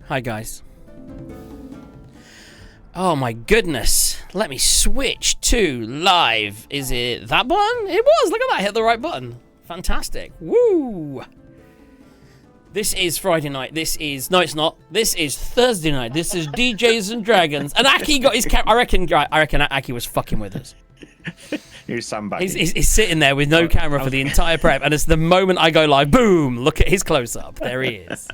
Hi, guys. Oh, my goodness. Let me switch to live. Is it that button? It was. Look at that. I hit the right button. Fantastic. Woo! This is Friday night. This is... No, it's not. This is Thursday night. This is DJs and Dragons. And Aki got his camera... I reckon Aki was fucking with us. He's sandbagging. He's sitting there with no camera for the entire prep. And it's the moment I go live, boom! Look at his close-up. There he is.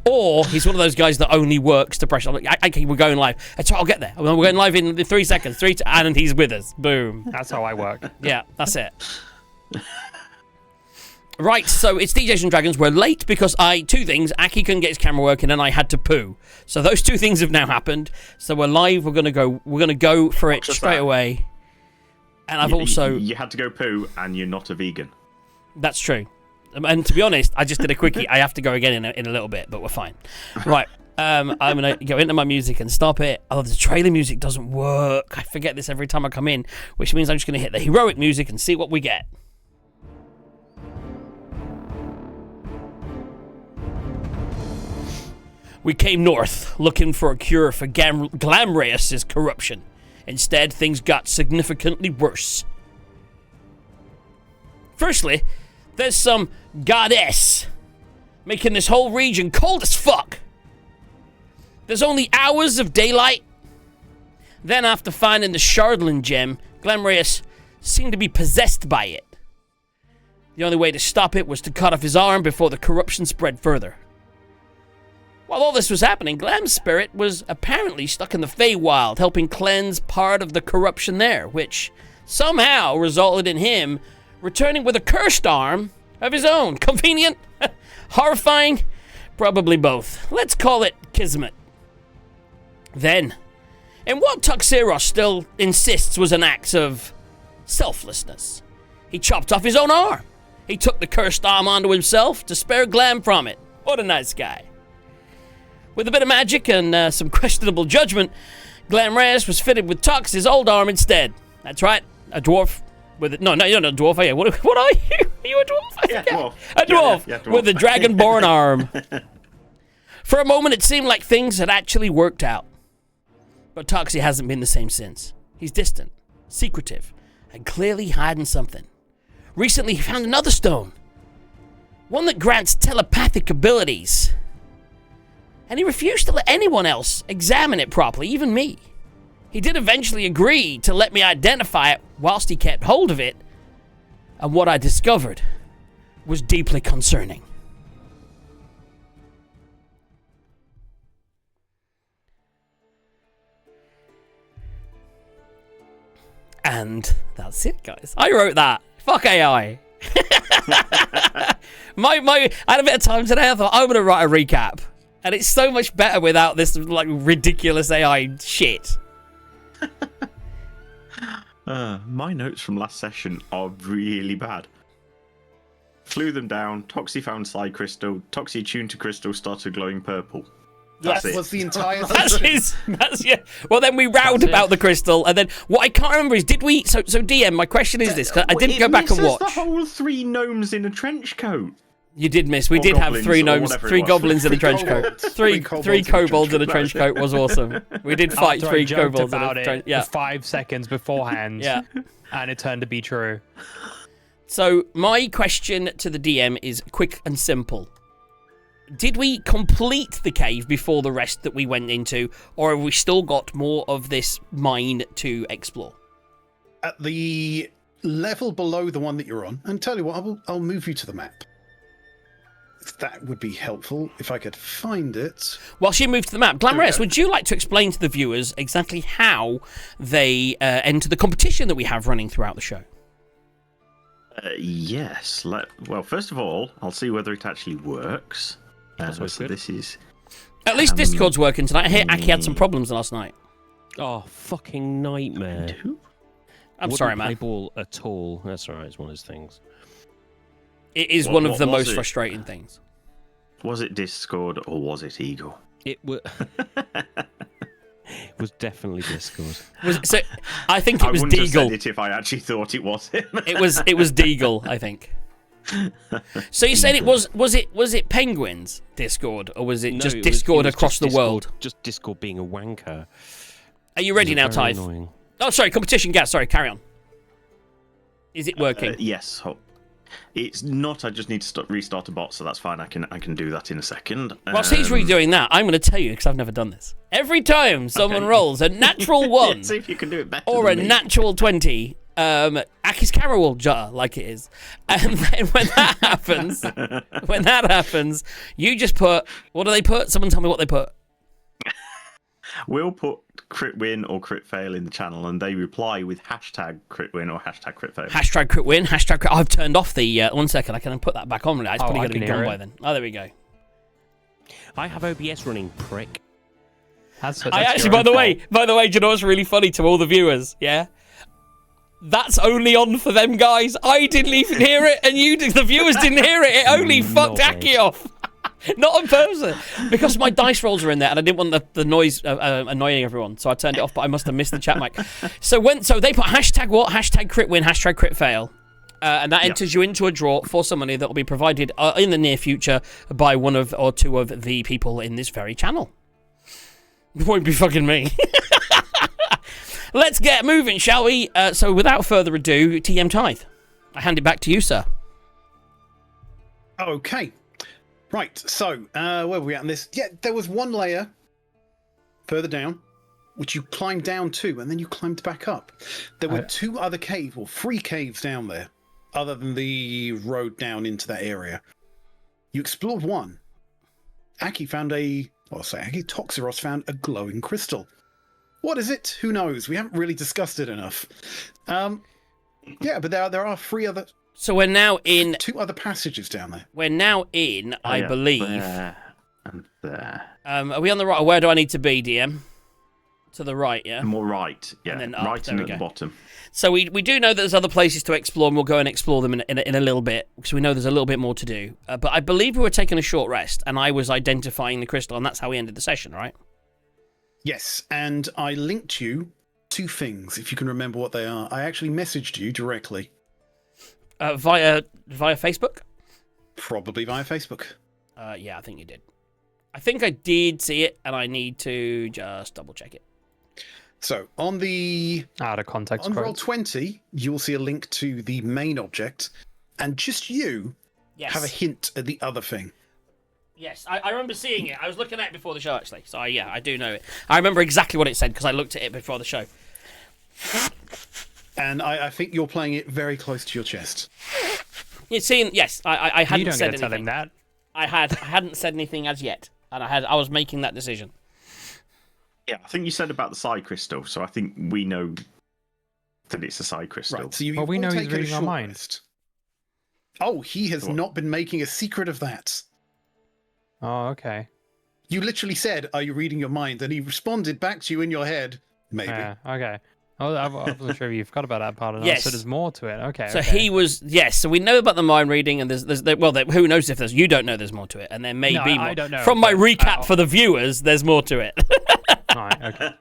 Or he's one of those guys that only works to pressure. Like, Aki, we're going live. That's right, I'll get there. We're going live in 3 seconds. And he's with us. Boom. That's how I work. Yeah, that's it. Right, so it's DJs and Dragons. We're late because two things. Aki couldn't get his camera working and I had to poo. So those two things have now happened. So we're live. We're gonna go for it straight away. And I've also... You had to go poo and you're not a vegan. That's true. And to be honest, I just did a quickie. I have to go again in a little bit, but we're fine. Right. I'm going to go into my music and stop it. Oh, the trailer music doesn't work. I forget this every time I come in, which means I'm just going to hit the heroic music and see what we get. We came north looking for a cure for Glamreus's corruption. Instead, things got significantly worse. Firstly, there's some goddess making this whole region cold as fuck. There's only hours of daylight. Then, after finding the Shardland gem, Glamreus seemed to be possessed by it. The only way to stop it was to cut off his arm before the corruption spread further. While all this was happening, Glam's spirit was apparently stuck in the Feywild, helping cleanse part of the corruption there, which somehow resulted in him returning with a cursed arm of his own. Convenient? Horrifying? Probably both. Let's call it Kismet. Then, in what Tuxeros still insists was an act of selflessness, he chopped off his own arm. He took the cursed arm onto himself to spare Glam from it. What a nice guy. With a bit of magic and some questionable judgment, Glamreus was fitted with Tux's old arm instead. That's right, a dwarf with it. No, you're not a dwarf, are you? What are you? Are you a dwarf? Yeah, dwarf. A dwarf, yeah, dwarf with a dragonborn arm. For a moment, it seemed like things had actually worked out. But Tuxie hasn't been the same since. He's distant, secretive, and clearly hiding something. Recently, he found another stone. One that grants telepathic abilities. And he refused to let anyone else examine it properly, even me. He did eventually agree to let me identify it whilst he kept hold of it, and what I discovered was deeply concerning. And that's it, guys. I wrote that. Fuck AI. I had a bit of time today. I thought, I'm going to write a recap. And it's so much better without this like ridiculous AI shit. My notes from last session are really bad. Flew them down. Toxie found Side Crystal. Toxie tuned to Crystal, started glowing purple. That's it. Was the entire That's yeah. Well, then we rowed about the crystal, and then what I can't remember is did we? So DM. My question is this: 'cause I didn't go back and watch. The whole 3 gnomes in a trench coat. You did miss. We did have 3 gnomes, 3 goblins in a trench coat. Three kobolds in a trench coat was awesome. We did fight 3 kobolds in a trench coat. Yeah. 5 seconds beforehand. Yeah. And it turned to be true. So my question to the DM is quick and simple. Did we complete the cave before the rest that we went into, or have we still got more of this mine to explore? At the level below the one that you're on, and tell you what, I'll move you to the map. That would be helpful if I could find it. While she moved to the map, Glamreus, would you like to explain to the viewers exactly how they enter the competition that we have running throughout the show? Yes. Well, first of all, I'll see whether it actually works. So this is... At least Discord's working tonight. I hear Aki had some problems last night. Oh, fucking nightmare. I'm sorry, man. Wouldn't play ball at all. That's all right. It's one of those things. It is one of the most frustrating things. Was it Discord or was it Eagle? It was definitely Discord. I think it was Deagle. I wouldn't have Deagle. said it if I actually thought it was him. It was Deagle, I think. So you said it was it Penguins Discord, or was it No, just it was- Discord it was across just the Discord- world? Just Discord being a wanker. Are you ready It now, was very Tithe? annoying. Oh, sorry, competition gas. Sorry, carry on. Is it working? Yes. It's not. I just need to restart a bot, so that's fine. I can do that in a second. Whilst he's redoing that, I'm going to tell you, because I've never done this. Every time someone rolls a natural 1 Yeah, see if you can do it better. or a than me. natural 20, Aki's camera will jar like it is. And then when that happens, you just put, what do they put? Someone tell me what they put. We'll put crit win or crit fail in the channel, and they reply with hashtag crit win or hashtag crit fail. Hashtag crit win, hashtag crit. I've turned off the, 1 second, I can put that back on. It's probably I going to be can gone hear by it. then. Oh, there we go. I have OBS running, prick. That's I actually, your by own the fault. way, do you know what's really funny to all the viewers? Yeah, that's only on for them guys. I didn't even hear it, and the viewers didn't hear it. It only fucked Aki off. Not on purpose, because my dice rolls are in there, and I didn't want the noise annoying everyone, so I turned it off. But I must have missed the chat mic. So they put hashtag what? Hashtag crit win, hashtag crit fail. And that enters you into a draw for some money that will be provided in the near future by one of or two of the people in this very channel. It won't be fucking me. Let's get moving, shall we? So without further ado, TM Tithe, I hand it back to you, sir. Okay. Right, so where were we at in this? Yeah, there was one layer further down, which you climbed down to, and then you climbed back up. There were 2 other caves, or 3 caves down there, other than the road down into that area. You explored one. Aki Toxeros found a glowing crystal. What is it? Who knows? We haven't really discussed it enough. Yeah, but there are 3 other... So we're now in 2 other passages down there. We're now in, I believe. There and there. Are we on the right? Or where do I need to be, DM? To the right, yeah? More right, yeah. And then up, right there and we at the go. bottom. So we do know that there's other places to explore, and we'll go and explore them in a little bit, because we know there's a little bit more to do. But I believe we were taking a short rest, and I was identifying the crystal, and that's how we ended the session, right? Yes, and I linked you 2 things, if you can remember what they are. I actually messaged you directly. Via Facebook? Probably via Facebook. Yeah, I think you did. I think I did see it, and I need to just double check it. So on the Out of context on quotes. Roll20, you'll see a link to the main object, and just you Yes. have a hint at the other thing. Yes, I remember seeing it. I was looking at it before the show, actually. So, yeah, I do know it. I remember exactly what it said, because I looked at it before the show. And I think you're playing it very close to your chest. You've seen, yes, I hadn't You don't said get to tell anything. him that. I hadn't said anything as yet, and I was making that decision. Yeah, I think you said about the side crystal, so I think we know that it's a side crystal. Right, so you've Well, we all know he's taken a reading our short mind. rest. Oh, he has What? not been making a secret of that. Oh, okay. You literally said, "Are you reading your mind?" And he responded back to you in your head, maybe. Yeah, okay. I wasn't sure if you forgot about that part. And Yes. So there's more to it. Okay. So okay. he was, yes, so we know about the mind reading, and who knows if there's, you don't know there's more to it, and there may No, be more. I don't know, From my but, recap for the viewers, there's more to it. Alright, okay.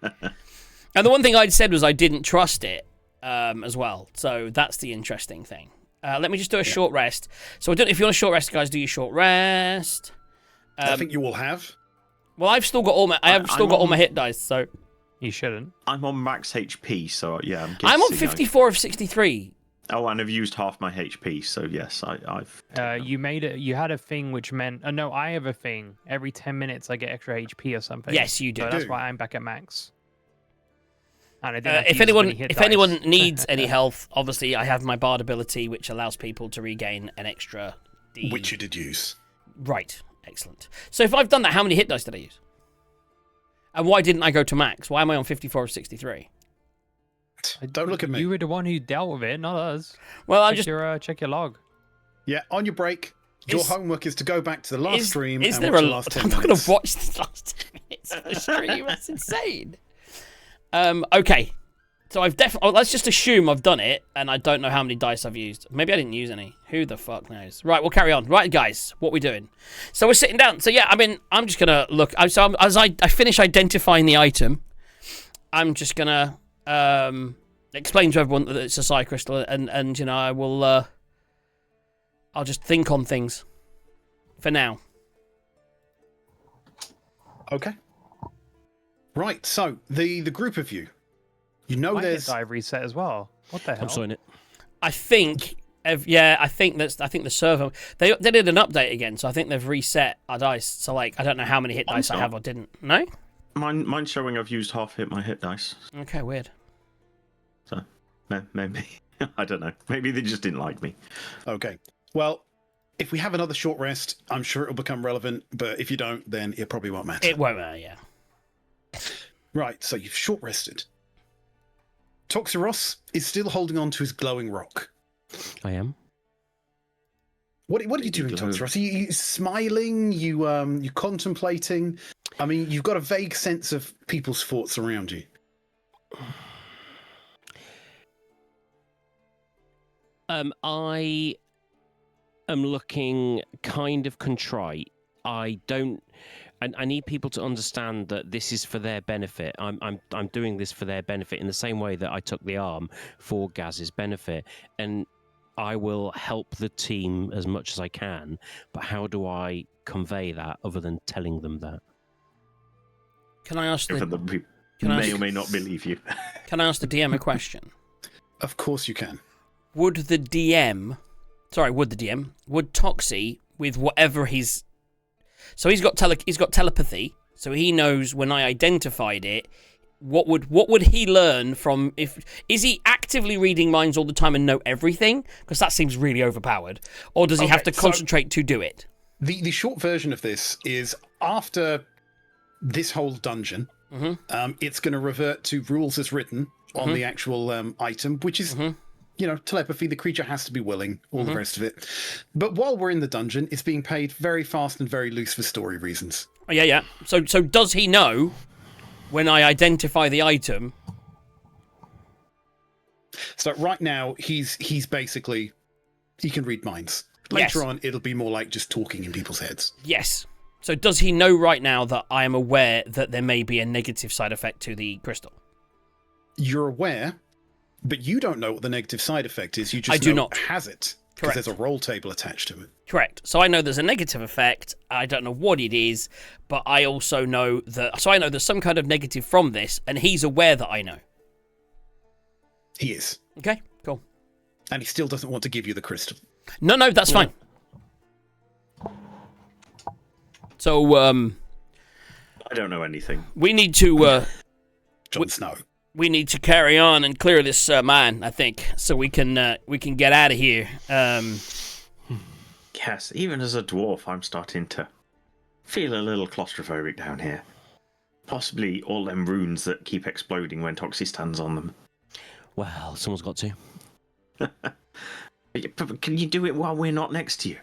And the one thing I'd said was I didn't trust it as well, so that's the interesting thing. Let me just do a short rest. So if you want a short rest, guys, do your short rest. I think you all have. Well, I've still got all my all my hit dice, so You shouldn't. I'm on max HP, so yeah, I'm on guessing 54 of 63. Oh, and I've used half my HP, so yes, I've. You made it. You had a thing which meant. No, I have a thing. Every 10 minutes, I get extra HP or something. Yes, you do. So that's why I'm back at max. And I didn't have to If use as anyone many hit if dice. anyone needs any health, obviously I have my bard ability, which allows people to regain an extra D. Which you did use. Right, excellent. So if I've done that, how many hit dice did I use? And why didn't I go to max? Why am I on 54 of 63? Don't look at me. You were the one who dealt with it, not us. Well, I'm check just. your check your log. Yeah, on your break, your Is- homework is to go back to the last stream Is and there watch a? the last 10 I'm not going minutes. to watch the last 10 minutes of the stream. That's insane. Okay. So I've definitely. Let's just assume I've done it, and I don't know how many dice I've used. Maybe I didn't use any. Who the fuck knows? Right, we'll carry on. Right, guys, what we doing? So we're sitting down. So yeah, I mean, I'm just gonna look. As I finish identifying the item, I'm just gonna explain to everyone that it's a psi crystal, and I will I'll just think on things. For now. Okay. Right, so the group of you, you know My hit there's... die reset as well. What the hell? I'm sorting it. I think... I think the server... They did an update again, so I think they've reset our dice. So, like, I don't know how many hit dice I have or didn't. No? Mine's showing I've used half my hit dice. Okay, weird. So, maybe. I don't know. Maybe they just didn't like me. Okay. Well, if we have another short rest, I'm sure it'll become relevant, but if you don't, then it probably won't matter. It won't matter, yeah. Right, so you've short rested. Toxeros is still holding on to his glowing rock. I am. What are you doing, Toxeros? Are you smiling? You contemplating? I mean, you've got a vague sense of people's thoughts around you. I am looking kind of contrite. I need people to understand that this is for their benefit. I'm doing this for their benefit in the same way that I took the arm for Gaz's benefit, and I will help the team as much as I can. But how do I convey that other than telling them that? Can I ask Even though people may or may not believe you. Can I ask the DM a question? Of course you can. Would Toxie, with whatever he's... So he's got telepathy, so he knows when I identified it. What would he learn from... Is he actively reading minds all the time and know everything? Because that seems really overpowered. Or does he have to concentrate to do it? The short version of this is after this whole dungeon, it's going to revert to rules as written on the actual item, which is... telepathy, the creature has to be willing, all the rest of it. But while we're in the dungeon, it's being paid very fast and very loose for story reasons. Oh, yeah. So does he know when I identify the item? So right now, he's basically... He can read minds. Later on, it'll be more like just talking in people's heads. Yes. So does he know right now that I am aware that there may be a negative side effect to the crystal? You're aware... But you don't know what the negative side effect is. You just I do know not. it has it. Because there's a roll table attached to it. Correct. So I know there's a negative effect. I don't know what it is, but I also know that... So I know there's some kind of negative from this, and he's aware that I know. He is. Okay, cool. And he still doesn't want to give you the crystal. No, that's fine. So, I don't know anything. we need to... Jon Snow. We need to carry on and clear this mine, I think, so we can get out of here. Yes, even as a dwarf, I'm starting to feel a little claustrophobic down here. Possibly all them runes that keep exploding when Toxie stands on them. Well, someone's got to. But can you do it while we're not next to you?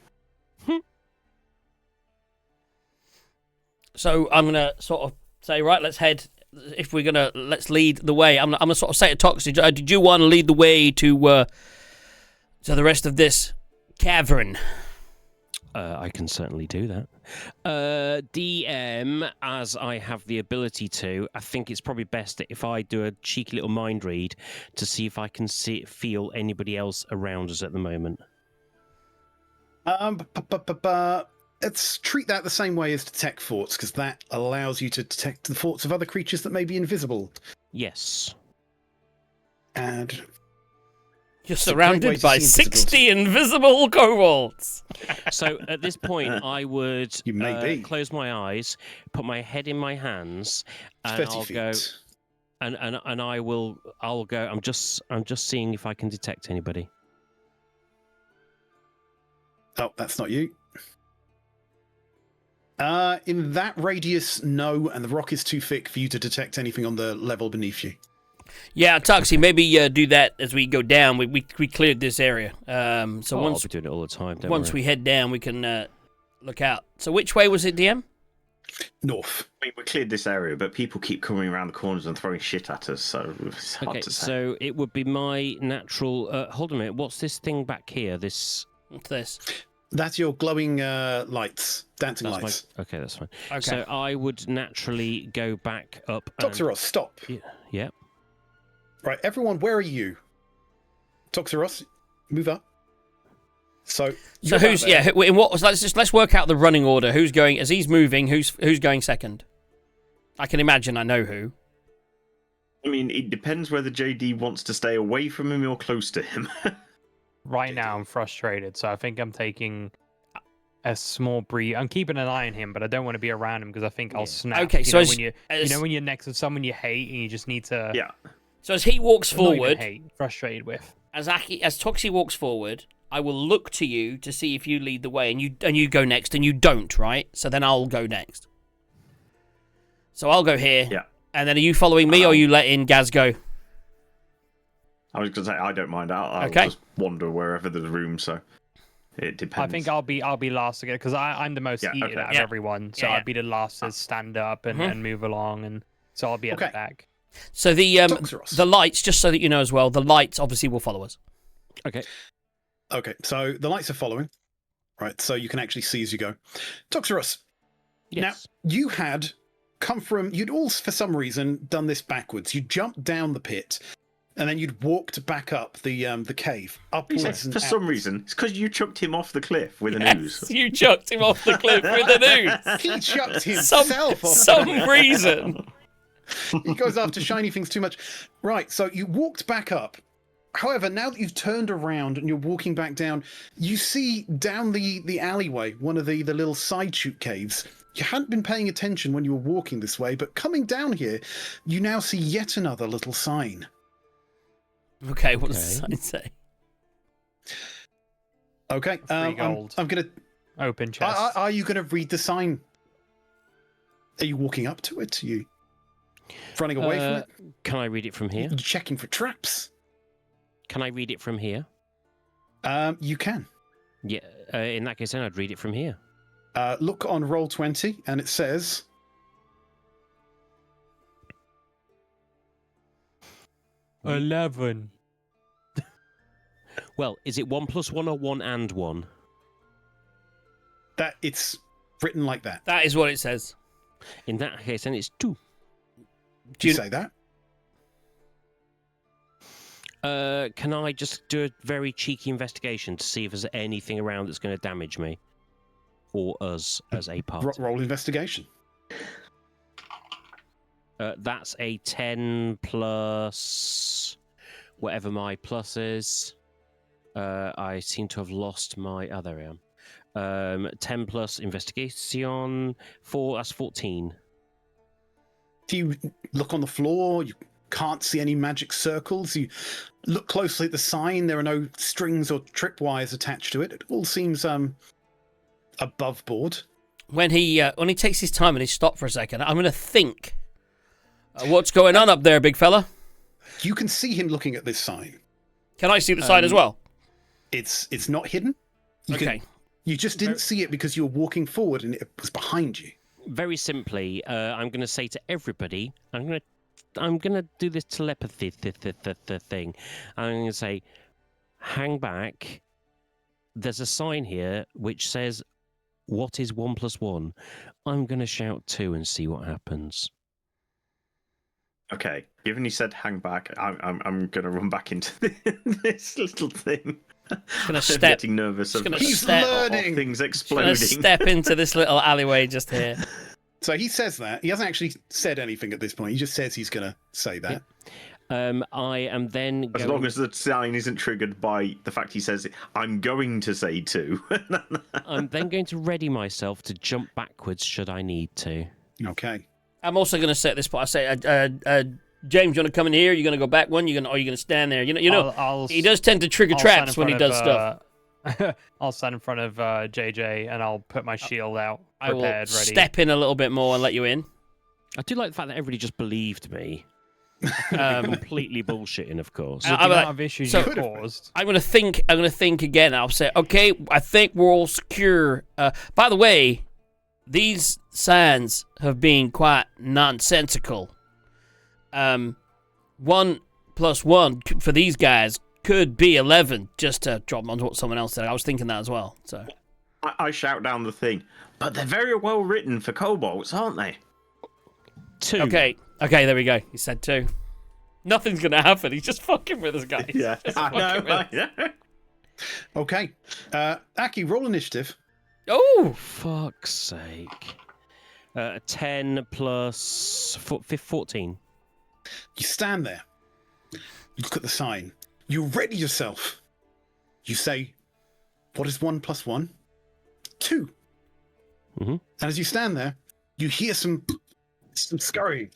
So I'm gonna sort of say, right, let's head. If we're gonna, let's lead the way. I'm gonna sort of say to Toxie, did you want to lead the way to the rest of this cavern? I can certainly do that. DM, as I have the ability to, I think it's probably best if I do a cheeky little mind read to see if I can feel anybody else around us at the moment. Let's treat that the same way as detect thoughts, because that allows you to detect the thoughts of other creatures that may be invisible. Yes. And you're surrounded by 60 invisible kobolds. So at this point, I would You may be. close my eyes, put my head in my hands, and 30 I'll feet. go. And I'll go. I'm just seeing if I can detect anybody. Oh, that's not you. In that radius, no, and the rock is too thick for you to detect anything on the level beneath you. Yeah, Toxie, maybe do that as we go down. We cleared this area. I'll Once be doing it all the time. Don't once worry. we head down, we can look out. So which way was it, DM? North. We cleared this area, but people keep coming around the corners and throwing shit at us, so it's hard Okay, to say. so it would be my natural. Hold on a minute. What's this thing back here? This. What's this? That's your glowing lights, dancing That's lights. okay, that's fine. Okay. So I would naturally go back up. Toxeros, stop. Yeah. Right, everyone, where are you? Toxeros, move up. So who's in what? So let's work out the running order. Who's going as he's moving? Who's going second? I can imagine. I know who. I mean, it depends whether JD wants to stay away from him or close to him. Right now, I'm frustrated, so I think I'm taking a small breathe. I'm keeping an eye on him, but I don't want to be around him because I think I'll snap. Okay, so when you're next to someone you hate and you just need to. Yeah. So as he walks forward, frustrated with. as Toxie walks forward, I will look to you to see if you lead the way, and you go next, and you don't, right? So then I'll go next. So I'll go here. Yeah. And then are you following me, or are you letting Gaz go? I was going to say I don't mind. I'll Okay. just wander wherever there's room. So it depends. I think I'll be last again because I'm the most heated out of everyone, so I'd be the last to stand up and move along, and so I'll be at the back. So the lights, just so that you know as well, the lights obviously will follow us. Okay. Okay, so the lights are following, right? So you can actually see as you go. Toxeros, Yes. now you had come from, you'd all for some reason done this backwards. You jumped down the pit, and then you'd walked back up the cave, upwards. And for some reason, it's because you chucked him off the cliff with an ooze. You chucked him off the cliff with an ooze. He chucked himself off. Some reason. He goes after shiny things too much. Right, so you walked back up. However, now that you've turned around and you're walking back down, you see down the alleyway, one of the little side chute caves. You hadn't been paying attention when you were walking this way, but coming down here, you now see yet another little sign. Okay, what does the sign say? Okay, I'm going to... Open chest. Are you going to read the sign? Are you walking up to it? Are you running away from it? Can I read it from here? Are you checking for traps? Can I read it from here? You can. Yeah. In that case, then I'd read it from here. Look on Roll20, and it says... 11. Well, is it 1 + 1 or 1 and 1? That it's written like that. That is what it says. In that case, then it's 2. Do you say that? Can I just do a very cheeky investigation to see if there's anything around that's going to damage me or us as a party? Roll investigation. That's a 10 plus whatever my plus is. I seem to have lost my... Oh, there I am. 10 plus investigation. 4, that's 14. Do you look on the floor? You can't see any magic circles. You look closely at the sign. There are no strings or tripwires attached to it. It all seems above board. When he takes his time and he stopped for a second, I'm going to think, what's going on up there, big fella? You can see him looking at this sign. Can I see the sign as well? It's not hidden. You just didn't see it because you were walking forward and it was behind you. Very simply, I'm going to say to everybody, I'm going to do this telepathy thing. I'm going to say, hang back. There's a sign here which says, what is 1 + 1? I'm going to shout 2 and see what happens. Okay, given you said hang back, I'm going to run back into this little thing. Gonna step. Getting nervous of things exploding. Gonna step into this little alleyway just here. So he says that. He hasn't actually said anything at this point. He just says he's going to say that. I am then as long as the sign isn't triggered by the fact he says, I'm going to say 2. I'm then going to ready myself to jump backwards should I need to. Okay. I'm also going to set this point. I say, James, you want to come in here? You're going to go back one? Are you going to stand there? You know, he does tend to trigger traps when he does stuff. I'll stand in front of JJ and I'll put my shield out, I will ready. Step in a little bit more and let you in. I do like the fact that everybody just believed me. Completely bullshitting, of course. The amount of issues you caused. I'm gonna think again. I'll say, okay, I think we're all secure. By the way, these signs have been quite nonsensical. 1 + 1 for these guys could be 11. Just to drop on what someone else said, I was thinking that as well. So I shout down the thing, but they're very well written for kobolds, aren't they? 2. Okay, there we go. He said 2. Nothing's gonna happen. He's just fucking with us, guys. Yeah, I know. Okay. Aki, roll initiative. Oh, Fuck's sake. 10 plus 14. You stand there. You look at the sign. You ready yourself. You say, what is 1 plus 1? 2. Mhm. And as you stand there, you hear some scurrying.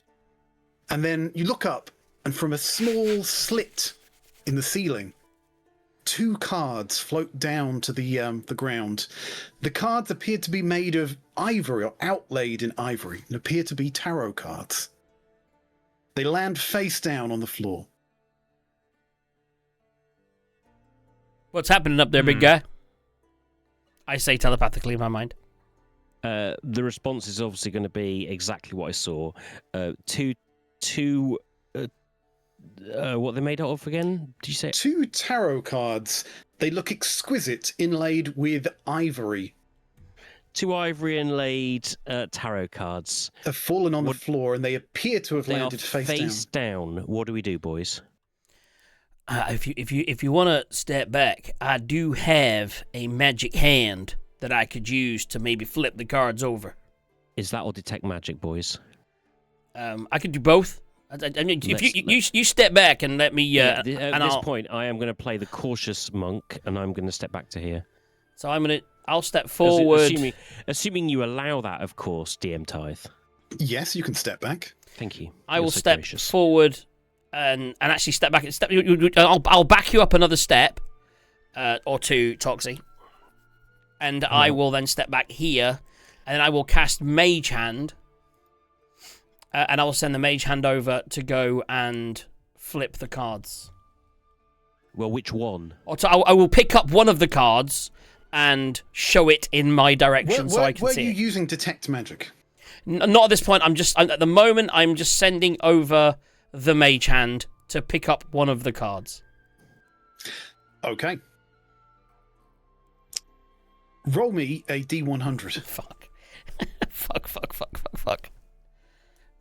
And then you look up, and from a small slit in the ceiling, 2 cards float down to the ground. The cards appear to be made of ivory or outlaid in ivory and appear to be tarot cards. They land face down on the floor. what's happening up there, big guy? I say telepathically in my mind. The response is obviously going to be exactly what I saw. What they made out of again? Did you say? 2 tarot cards. They look exquisite, inlaid with ivory. 2 ivory inlaid tarot cards. Have fallen on the floor, and they appear to have They are landed face down. down. What do we do, boys? If you want to step back, I do have a magic hand that I could use to maybe flip the cards over. Is that or detect magic, boys? I could do both. I mean, if you step back and let me. At this point, I am going to play the cautious monk, and I'm going to step back to here. So I'll step forward. Assuming you allow that, of course, DM Tithe. Yes, you can step back. Thank you. I You're will so step gracious. forward and actually step back. I'll back you up another step or 2, Toxie. And I will then step back here, and then I will cast Mage Hand. And I will send the Mage Hand over to go and flip the cards. Well, which one? I will pick up one of the cards and show it in my direction so I can see it. Were you using detect magic? Not at this point. At the moment, I'm just sending over the Mage Hand to pick up one of the cards. Okay. Roll me a D100. Fuck. fuck.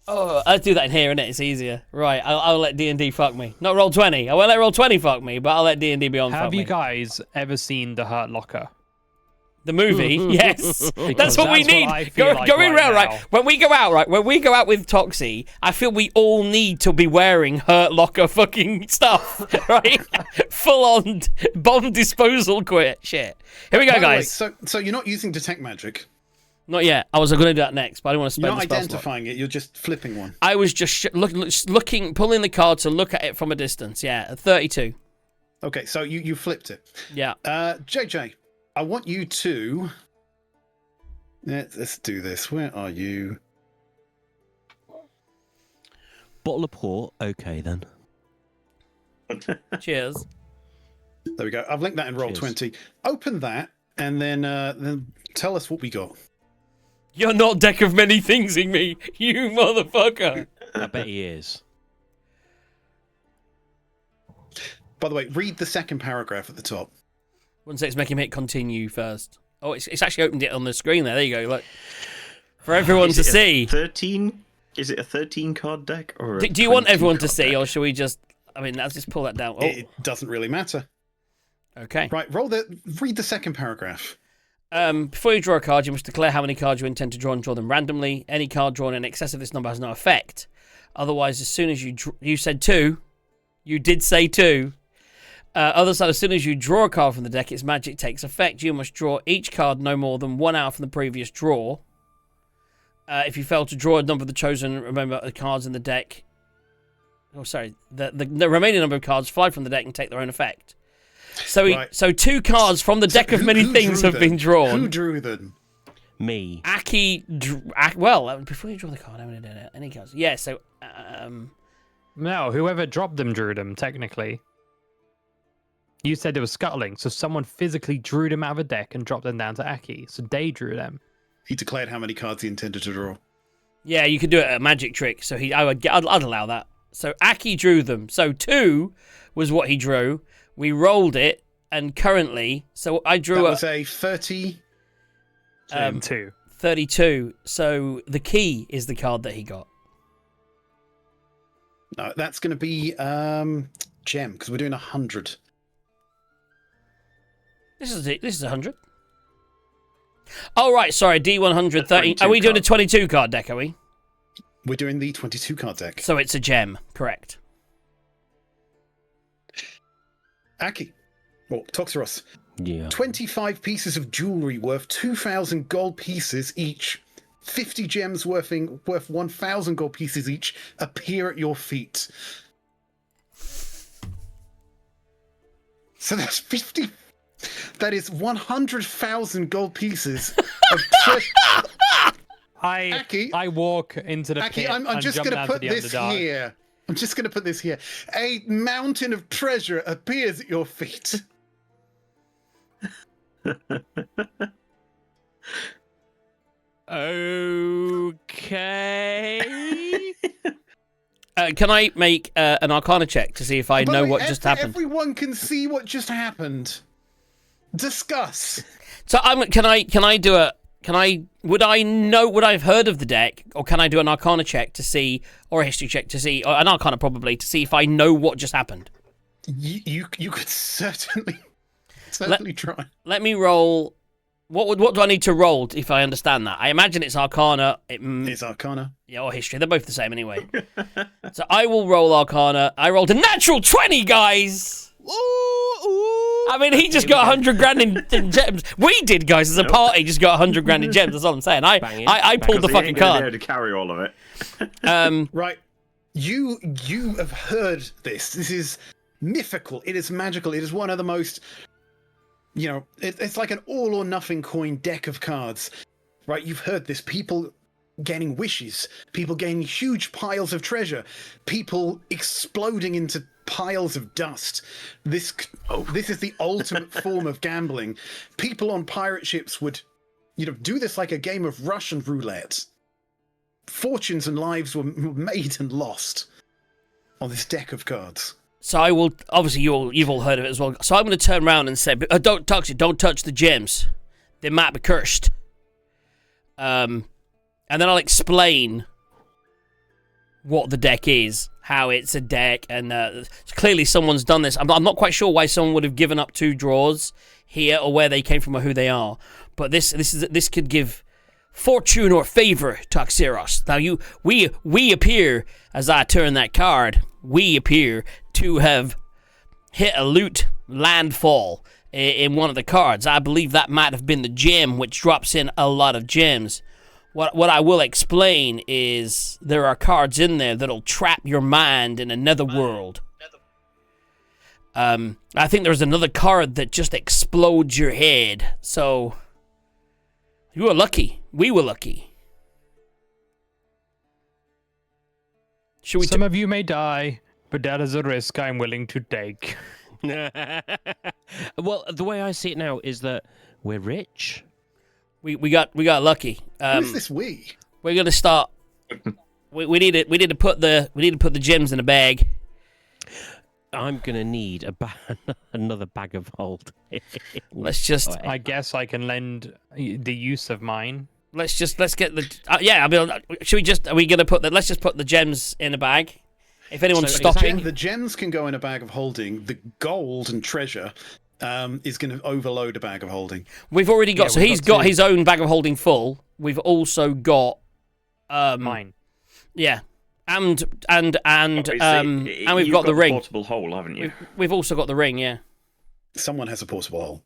Oh, I'll do that in here, innit? It's easier. Right, I'll let D&D fuck me. Not roll 20. I won't let roll 20 fuck me, but I'll let D&D Beyond fuck me. Have you guys ever seen The Hurt Locker? The movie? Yes. Because That's what we that's what need. I feel like Going right round, now. right? When we go out with Toxie, I feel we all need to be wearing Hurt Locker fucking stuff, right? Full on bomb disposal shit. Here we go, By the way, guys. so you're not using detect magic. Not yet. I was going to do that next, but I didn't want to You're spend not the spell slot. identifying it. You're just flipping one. I was just looking, pulling the card to look at it from a distance. Yeah, 32. Okay, so you flipped it. Yeah. JJ, I want you to... Let's do this. Where are you? Bottle of port. Okay, then. Cheers. There we go. I've linked that in Roll20. Open that, and then tell us what we got. You're not deck of many thingsing me, you motherfucker. I bet he is. By the way, read the second paragraph at the top. One sec, make him hit continue first. Oh, it's actually opened it on the screen there. There you go. Look. For everyone to see. 13? Is it a 13 card deck? Or a Do you want 22 everyone to card see, deck? or should we just... I mean, let's just pull that down. Oh, It doesn't really matter. okay. Right, read the second paragraph. Before you draw a card, you must declare how many cards you intend to draw and draw them randomly. Any card drawn in excess of this number has no effect. Otherwise, as soon as you said 2, you did say 2. Other side, as soon as you draw a card from the deck, its magic takes effect. You must draw each card no more than 1 hour from the previous draw. If you fail to draw a number of the chosen, remember the cards in the deck. Oh, sorry. The remaining number of cards fly from the deck and take their own effect. So, so 2 cards from the deck of many things have been drawn. Who drew them? Me. Aki, well, before you draw the card, I'm going to do it. Any cards? Yeah, so, No, whoever dropped them drew them, technically. You said it was scuttling, so someone physically drew them out of a deck and dropped them down to Aki, so they drew them. He declared how many cards he intended to draw. yeah, you could do it at a magic trick, so I'd allow that. So Aki drew them. So 2 was what he drew. We rolled it, and currently, so I drew That was a 30... 2. 32. So the key is the card that he got. No, that's going to be gem, because we're doing 100. This is 100. Oh, right. Sorry. D100. 13. Are we doing a card. 22 card deck, are we? We're doing the 22 card deck. So it's a gem. Correct. Aki. Or Toxeros. Yeah. 25 pieces of jewelry worth 2,000 gold pieces each. 50 gems worth 1,000 gold pieces each appear at your feet. So that's 50. That is 100,000 gold pieces of treasure. Aki, I walk into the Aki, pit I'm and just jump going to down put to the this Underdark. here. I'm just going to put this here. A mountain of treasure appears at your feet. Okay. Can I make an Arcana check to see if I By the know way, what just happened? Everyone can see what just happened. Discuss. So would I know, would I have heard of the deck, or can I do an Arcana check to see, or a history check to see, or an Arcana probably, to see if I know what just happened? You could certainly try. Let me roll. What do I need to roll if I understand that? I imagine it's Arcana. It's Arcana. Yeah, or history. They're both the same anyway. So I will roll Arcana. I rolled a natural 20, guys. I mean, he just got 100 grand in gems. We did, guys, as a party, just got 100 grand in gems. That's all I'm saying. I pulled the Because he fucking ain't gonna be card. able to carry all of it. Right. You have heard this. This is mythical. It is magical. It is one of the most, it's like an all or nothing coin deck of cards. Right? You've heard this. People gaining wishes, people gaining huge piles of treasure, people exploding into piles of dust. This is the ultimate form of gambling. People on pirate ships would, do this like a game of Russian roulette. Fortunes and lives were made and lost on this deck of cards. So I will, obviously you've all heard of it as well. So I'm going to turn around and say, don't touch the gems. They might be cursed. And then I'll explain what the deck is, how it's a deck, and clearly someone's done this. I'm not quite sure why someone would have given up 2 draws here, or where they came from, or who they are. But this could give fortune or favor to Toxeros. Now we appear, as I turn that card, we appear to have hit a loot landfall in one of the cards. I believe that might have been the gem, which drops in a lot of gems. What I will explain is there are cards in there that'll trap your mind in another world. I think there's another card that just explodes your head. So you were lucky. We were lucky. Should we? Some of you may die, but that is a risk I'm willing to take. Well, the way I see it now is that we're rich. We got lucky. Who's this we? We're gonna start. We need to put the gems in a bag. I'm gonna need another bag of hold. Let's just. I guess I can lend the use of mine. Let's get the. Yeah, I mean, should we just? Are we gonna put the? Let's just put the gems in a bag. If anyone's So stopping, The gems can go in a bag of holding. The gold and treasure is going to overload a bag of holding. we've already got. Yeah, So we've he's got got two. his own bag of holding full. We've also got. Mine. Yeah, and we've You've got the ring. Portable hole, haven't you? We've also got the ring. Yeah. Someone has a portable hole.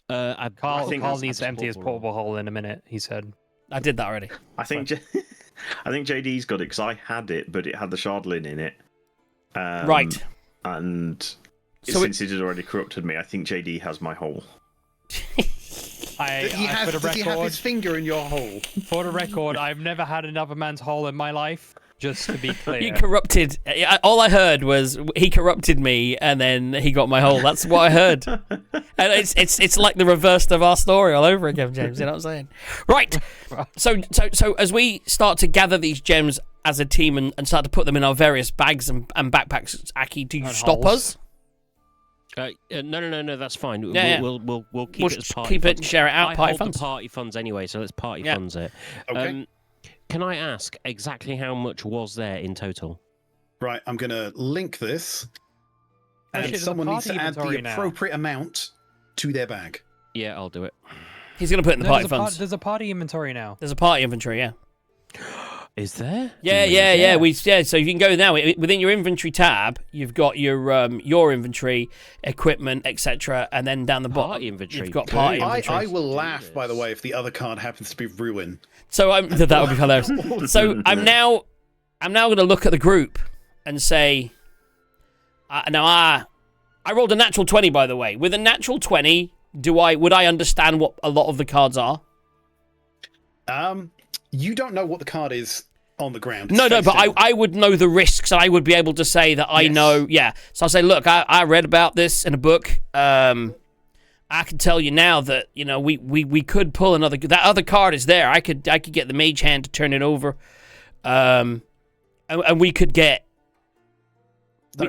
Carl think Carl that's needs to empty his portable. portable hole in a minute, he said. I did that already. I think JD's got it because I had it, but it had the shardlin in it. Right. And So since it had already corrupted me, I think JD has my hole. Does he have his finger in your hole? For the record, I've never had another man's hole in my life. Just to be clear. You corrupted. All I heard was he corrupted me, and then he got my hole. That's what I heard. And it's like the reverse of our story all over again, James. You know what I'm saying? Right. So as we start to gather these gems as a team and start to put them in our various bags and backpacks, Aki, do you And stop holes. No, that's fine. Yeah, We'll keep We'll it as just party keep it funds. and share it out. I Party hold funds. the party funds anyway, so let's party Yeah. funds it. Okay. Can I ask exactly how much was there in total? Right, I'm going to link this. Oh, And shit, there's a someone needs party to add the inventory now. appropriate amount to their bag. Yeah, I'll do it. He's going to put it in the No, party funds. there's a party inventory now. There's a party inventory, yeah. Is there? Yeah. So you can go now within your inventory tab. You've got your inventory, equipment, etc., and then down the bottom, Party inventory. you've got party inventory. I will laugh, by the way, if the other card happens to be ruin. So that would be hilarious. So I'm now going to look at the group and say, I rolled a natural 20, by the way. With a natural 20, would I understand what a lot of the cards are? You don't know what the card is on the ground. No, but I would know the risks. I would be able to say that I know. Yeah. So I'll say, look, I read about this in a book. I can tell you now that we could pull another. That other card is there. I could get the mage hand to turn it over, and we could get.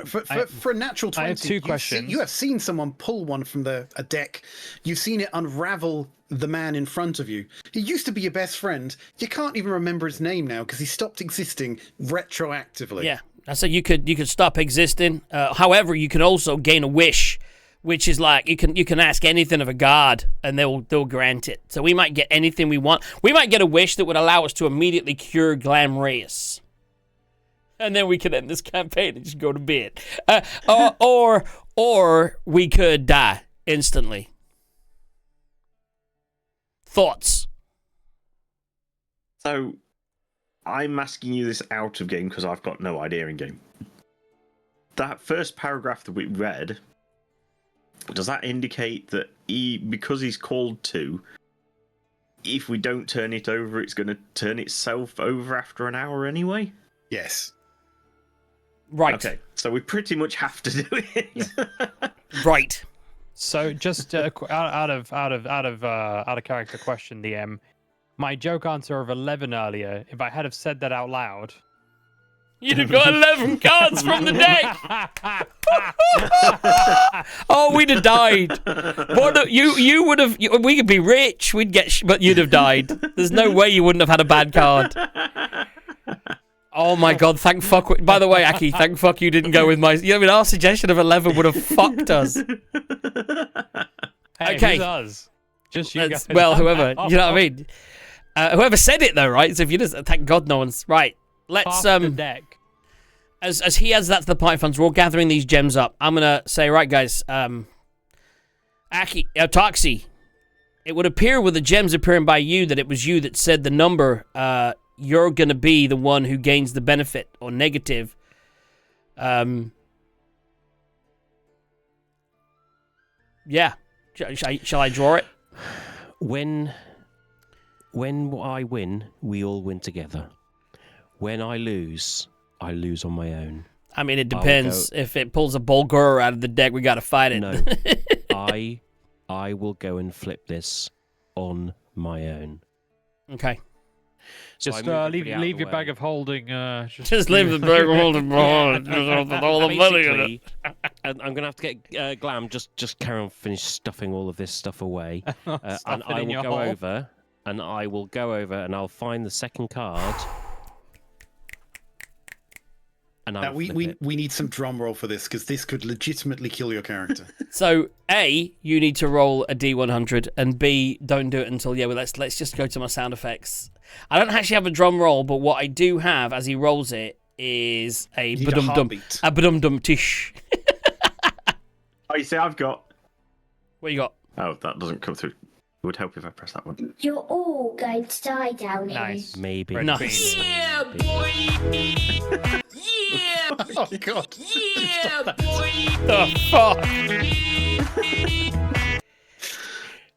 For a natural 20, I have two questions. You have seen someone pull one from a deck. You've seen it unravel the man in front of you. He used to be your best friend. You can't even remember his name now because he stopped existing retroactively. Yeah, I said you could stop existing. However, you can also gain a wish, which is like you can ask anything of a god and they'll grant it. So we might get anything we want. We might get a wish that would allow us to immediately cure Glamreus. And then we could end this campaign and just go to bed. Or we could die instantly. Thoughts? So, I'm asking you this out of game because I've got no idea in game. That first paragraph that we read, does that indicate that because he's called to, if we don't turn it over, it's going to turn itself over after an hour anyway? Yes. Right. Okay, so we pretty much have to do it. Yeah. Right. So just out of character question, DM. My joke answer of 11 earlier. If I had have said that out loud, You'd have got 11 cards from the deck. Oh, we'd have died. You would have. We could be rich. We'd get, but you'd have died. There's no way you wouldn't have had a bad card. Oh my god! Thank fuck. By the way, Aki, thank fuck you didn't go with my. You know, I mean, our suggestion of 11 would have fucked us. hey, Okay. who's us? Just you guys. Well, whoever. You know what I mean? Whoever said it though, right? So if you just thank God, no one's right. Let's Half the deck. As he adds that to the party funds, we're all gathering these gems up. I'm gonna say, right, guys, Aki, Toxie, it would appear with the gems appearing by you that it was you that said the number. You're gonna be the one who gains the benefit or negative. Yeah. Shall I draw it? When I win, we all win together. When I lose on my own. I mean, it depends. If it pulls a Bulgur out of the deck, we gotta fight it. No, I will go and flip this on my own. Okay. So Just I move leave everybody out leave of your the bag way. of holding. Just leave the bag of holding behind. All the money in it. Basically, and I'm gonna have to get Glam. Just carry on, finish stuffing all of this stuff away, and Stuff it I in will your go hole. over, and I'll find the second card. And Now I'll we flip it. need some drum roll for this because this could legitimately kill your character. So A, you need to roll a D100, and B, don't do it until well, let's just go to my sound effects. I don't actually have a drum roll, but what I do have as he rolls it is a You need a badum-dum, heartbeat. a badum-dum tish. Oh, you see, I've got. What you got? Oh, that doesn't come through. It would help if I press that one. You're all going to die down here. Nice. Maybe. Red Nice. bean. Yeah, boy. Oh god! The fuck?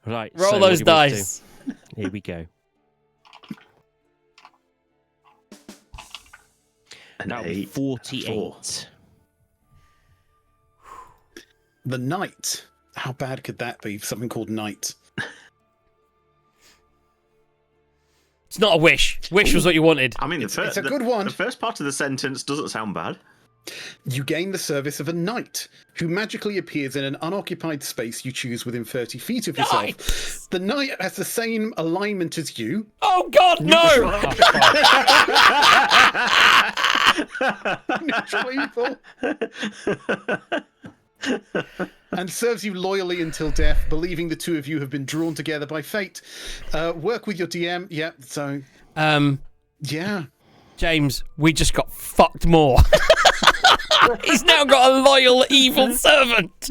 Right. Roll so those what do you want to dice. do? Here we go. An That was 8, 48. The Knight. How bad could that be? Something called Knight. It's not a wish. Wish was what you wanted. I mean, It's a good one. The first part of the sentence doesn't sound bad. You gain the service of a knight who magically appears in an unoccupied space you choose within 30 feet of yourself. Nice. The knight has the same alignment as you. Oh God, no! Neutral evil. and serves you loyally until death, believing the two of you have been drawn together by fate. Work with your DM. Yeah, so... yeah. James, we just got fucked more. He's now got a loyal evil servant.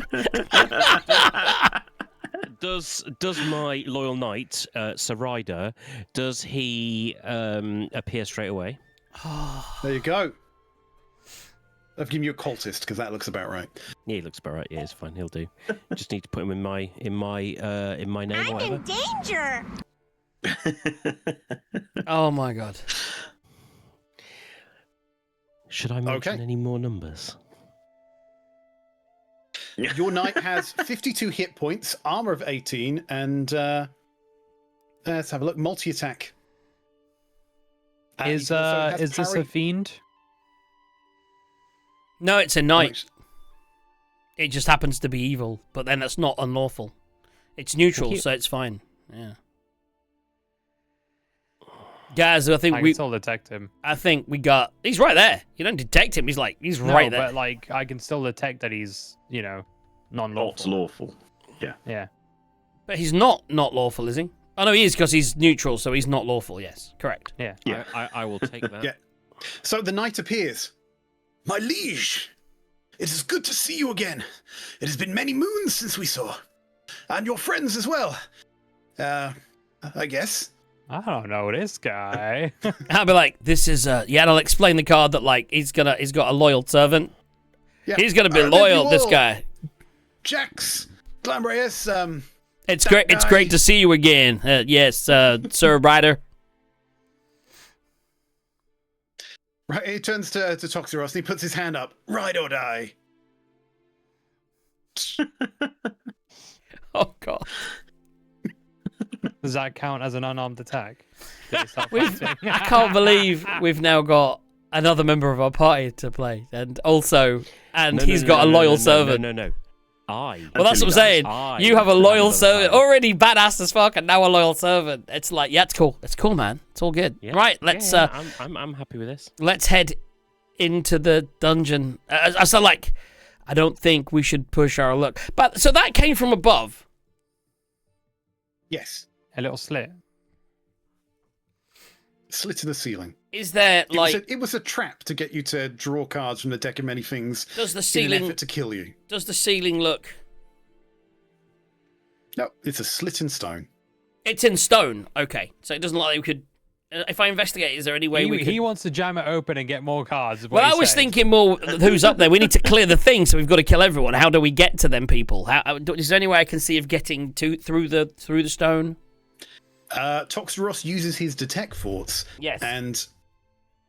Does my loyal knight, Sir Ryder, does he appear straight away? There you go. I've given you a cultist because that looks about right. Yeah, he looks about right. Yeah, it's fine. He'll do. Just need to put him in my name. Or whatever. danger. Oh my god. Should I mention any more numbers? Your knight has 52 hit points, armor of 18, and let's have a look. Multi-attack. Is this a fiend? No, it's a knight. It just happens to be evil, but then that's not unlawful. It's neutral, so it's fine. Yeah. Guys, I think I can still detect him. I think we got. He's right there. You don't detect him. He's right there. But like I can still detect that he's non-lawful. Not lawful. Yeah. Yeah. But he's not lawful, is he? Oh no, he is because he's neutral, so he's not lawful. Yes, correct. Yeah. Yeah. I will take that. Yeah. So the knight appears. My liege, it is good to see you again. It has been many moons since we saw, and your friends as well. I guess. I don't know this guy. I'll be like, this is yeah. And I'll explain the card that like he's got a loyal servant. Yeah. He's gonna be loyal. This guy. Jax, Glambrius. It's that great. It's guy. great to see you again. Yes, Sir Ryder. Right, he turns to Toxeros and he puts his hand up. Ride or die. Oh god. Does that count as an unarmed attack? I can't believe we've now got another member of our party to play, and he's got a loyal servant. No. Well, that's what I'm saying. You have a loyal servant, already badass as fuck, and now a loyal servant. It's like, yeah, it's cool. It's cool, man. It's all good. Yeah. Right, let's. I'm happy with this. Let's head into the dungeon. So, like, I don't think we should push our luck. But so that came from above. Yes. A little slit. Slit in the ceiling. Is there like It was a trap to get you to draw cards from the deck of many things. does the in an ceiling effort to kill you? does the ceiling look? No, it's a slit in stone. It's in stone. Okay, so it doesn't look like we could. If I investigate, is there any way we could? He wants to jam it open and get more cards. Well, I was thinking more who's up there. We need to clear the thing, so we've got to kill everyone. How do we get to them people? Is there any way I can see of getting through the stone? Toxeros uses his detect thoughts. Yes. And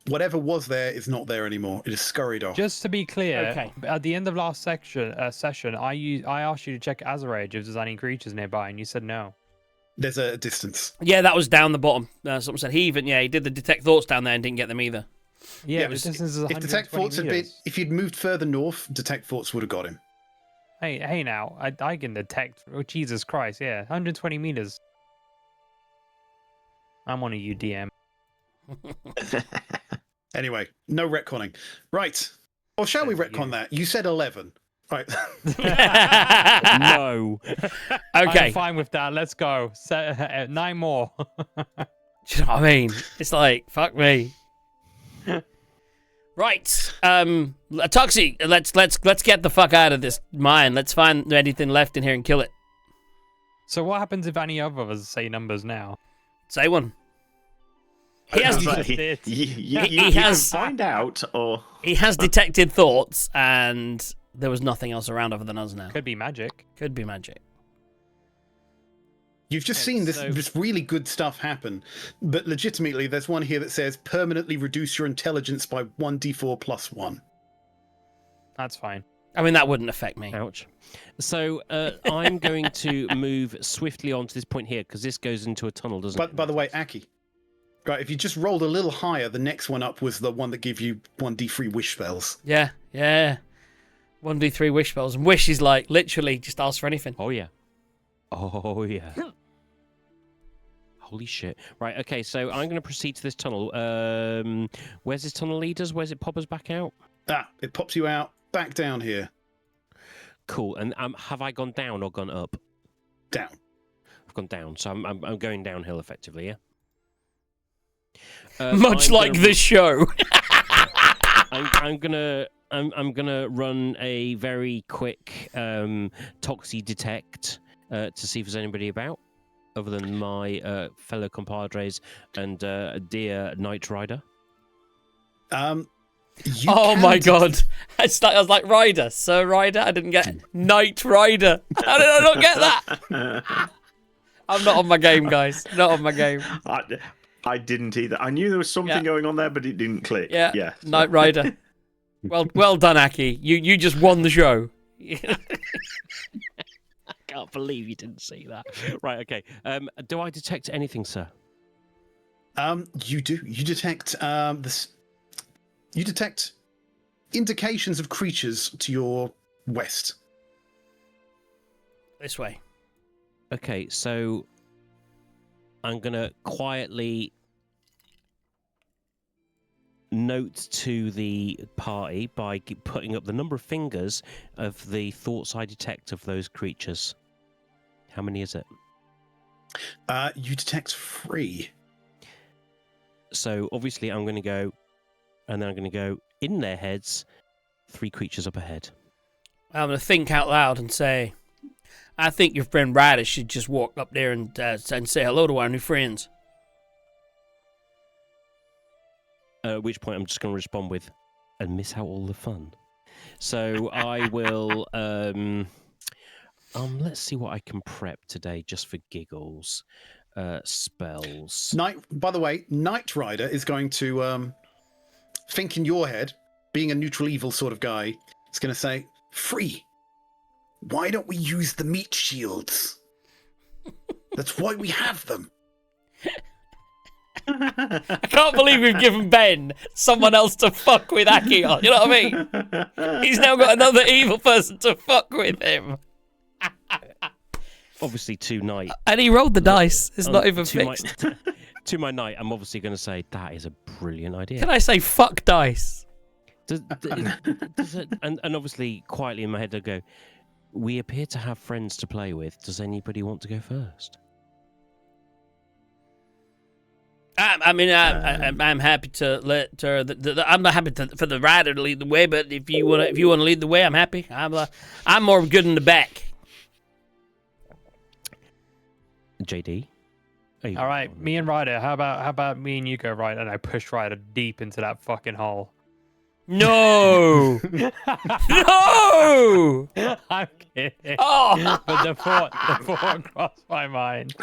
whatever was there is not there anymore. It is scurried off. Just to be clear, Okay. at the end of last session, I asked you to check Azerage if there's any creatures nearby, and you said no. There's a distance. Yeah, that was down the bottom. Someone said he did the detect thoughts down there and didn't get them either. Yeah, it the was- distance is If detect 120 thoughts had been, meters. if you'd moved further north, detect thoughts would have got him. Hey now, I can detect. Oh, Jesus Christ, yeah, 120 meters. I'm one of you, DM. Anyway, no retconning. Right. Or shall we Says retcon you. that? You said 11. Right. No. Okay. I'm fine with that. Let's go. 9 more. Do you know what I mean? It's like, fuck me. Right. Toxie, let's get the fuck out of this mine. Let's find anything left in here and kill it. So what happens if any of us say numbers now? Say one. He has, just did. You He can has- find out, or he has detected thoughts, and there was nothing else around other than us now. Could be magic. Could be magic. You've just Okay, seen this, so- this really good stuff happen. But legitimately, there's one here that says permanently reduce your intelligence by 1d4 plus 1. That's fine. I mean, that wouldn't affect me. Ouch. So I'm going to move swiftly on to this point here because this goes into a tunnel, doesn't But it? by the way, Aki, right, if you just rolled a little higher, the next one up was the one that gave you 1d3 wish spells. Yeah. 1d3 wish spells. And wish is like, literally, just ask for anything. Oh yeah. Oh yeah. Holy shit. Right, okay, so I'm going to proceed to this tunnel. Where's this tunnel lead us? Where's it pop us back out? Ah, it pops you out back down here. Cool. And have I gone down or gone up? Down. I've gone down, so I'm going downhill effectively. Yeah. Much like this show. I'm gonna run a very quick toxie detect to see if there's anybody about, other than my fellow compadres and dear Knight Rider. Oh my god! I was like Ryder, Sir Ryder. I didn't get Knight Rider. How did I not get that? I'm not on my game, guys. Not on my game. I didn't either. I knew there was something going on there, but it didn't click. Yeah. Knight Rider. Well done, Aki. You just won the show. I can't believe you didn't see that. Right. Okay. Do I detect anything, sir? You do. You detect this. You detect indications of creatures to your west. This way. Okay, so I'm gonna quietly note to the party by putting up the number of fingers of the thoughts I detect of those creatures. How many is it? You detect 3. So obviously I'm going to go, and then I'm going to go in their heads, 3 creatures up ahead. I'm going to think out loud and say, I think your friend Ryder should just walk up there and say hello to our new friends. At which point I'm just going to respond with, and miss out all the fun. So I will, let's see what I can prep today just for giggles. Spells. By the way, Knight Rider is going to think in your head, being a neutral evil sort of guy, it's going to say, "Free. Why don't we use the meat shields? That's why we have them." I can't believe we've given Ben someone else to fuck with Aki on. You know what I mean? He's now got another evil person to fuck with him. Obviously, to Knight. And he rolled the dice. It's not even to fixed. To my Knight, I'm obviously going to say, that is a brilliant idea. Can I say fuck dice? Does it, and obviously, quietly in my head, I go, we appear to have friends to play with. Does anybody want to go first? I'm happy to let I'm not happy for the rider to lead the way, but if you want to lead the way, I'm happy. I'm more good in the back. JD. All right, me and Ryder. How about me and you go right? And I push Ryder deep into that fucking hole. No, no. I'm kidding. Oh, But the thought crossed my mind.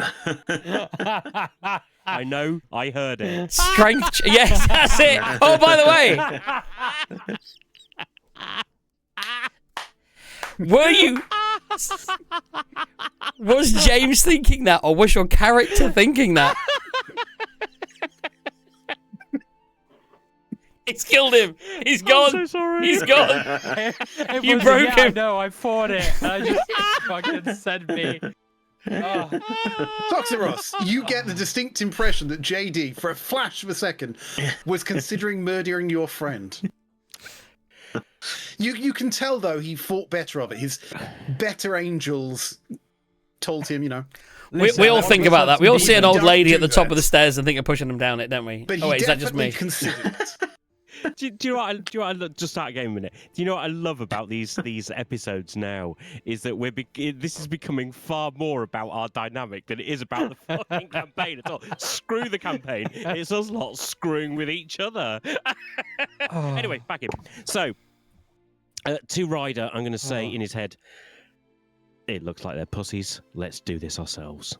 I know, I heard it. strength. Yes, that's it. Oh, by the way, was James thinking that, or was your character thinking that? It's killed him. He's gone. I'm so sorry. He's gone. You broke him. I know, I fought it. I just fucking sent me. Oh. Toxeros, you get the distinct impression that JD, for a flash of a second, was considering murdering your friend. You can tell, though, he thought better of it. His better angels told him, We all think about that. We all see an old lady at the top of the stairs and think of pushing them down it, don't we? But Oh, wait, is that just definitely me? considered it. Do you know what? Just start a game a minute. Do you know what I love about these episodes now? Is that this is becoming far more about our dynamic than it is about the fucking campaign at all. Screw the campaign. It's us lot screwing with each other. Anyway, back in. So, to Ryder, I'm going to say in his head, "It looks like they're pussies. Let's do this ourselves."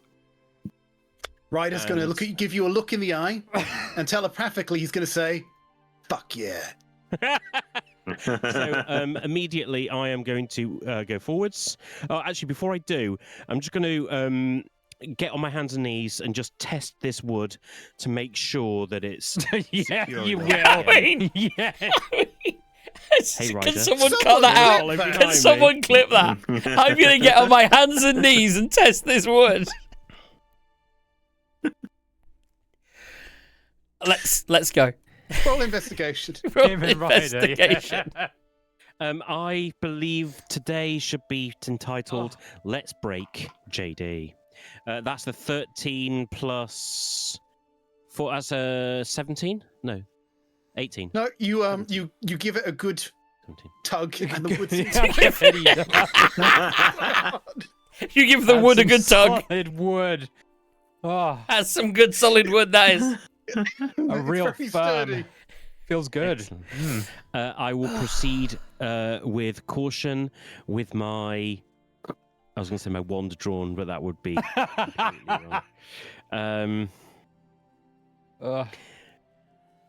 Ryder's going to give you a look in the eye, and telepathically he's going to say, "Fuck yeah." So immediately I am going to go forwards. Actually, before I do, I'm just going to get on my hands and knees and just test this wood to make sure that it's Yeah, secure you in will. there. Yeah. Hey, Can Ryder. someone cut that out? Clip that. Can someone clip that? I'm gonna get on my hands and knees and test this wood. Let's go. Roll investigation. Roll Him and Ryder, investigation. yeah. I believe today should be entitled "Let's Break JD." That's the 13 plus 4. That's 17. No, 18. No, you give it a good 17. tug, and the wood You give the wood a good tug. Solid wood. Oh, That's some good solid wood, that is. a real very firm. sturdy. Feels good. Excellent. Mm. I will proceed with caution with my. I was going to say my wand drawn, but that would be completely wrong. Ugh.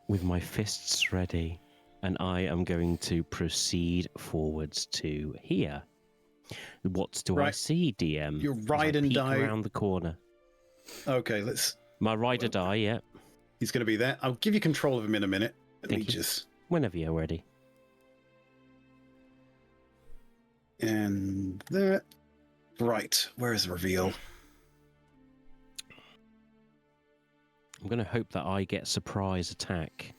With my fists ready, and I am going to proceed forwards to here. What do I Right. see, DM? Your as ride I and peek die. around the corner. Okay, let's. My rider die, yeah. He's going to be there. I'll give you control of him in a minute. Let me Thank you. just. Whenever you're ready. And that. Right, where is the reveal? I'm going to hope that I get surprise attack.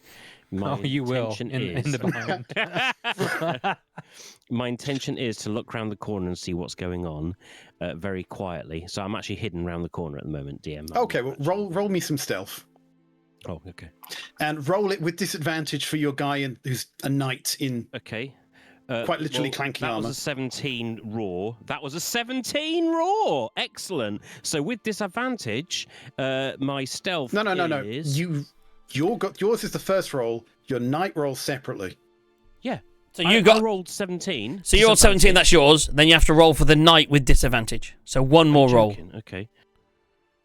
Oh, you will intention in the behind. My intention is to look round the corner and see what's going on very quietly. So I'm actually hidden round the corner at the moment, DM. I'm Okay, well, not actually- roll me some stealth. Oh, okay. And roll it with disadvantage for your guy who's a knight in Okay. quite literally clanking that armor. was a 17 raw. That was a 17 raw. Excellent. So with disadvantage, my stealth No. is... Yours is the first roll. Your knight rolls separately. Yeah. So I you rolled 17. So you rolled 17, disadvantage. that's yours. Then you have to roll for the knight with disadvantage. So one more roll. Joking, okay.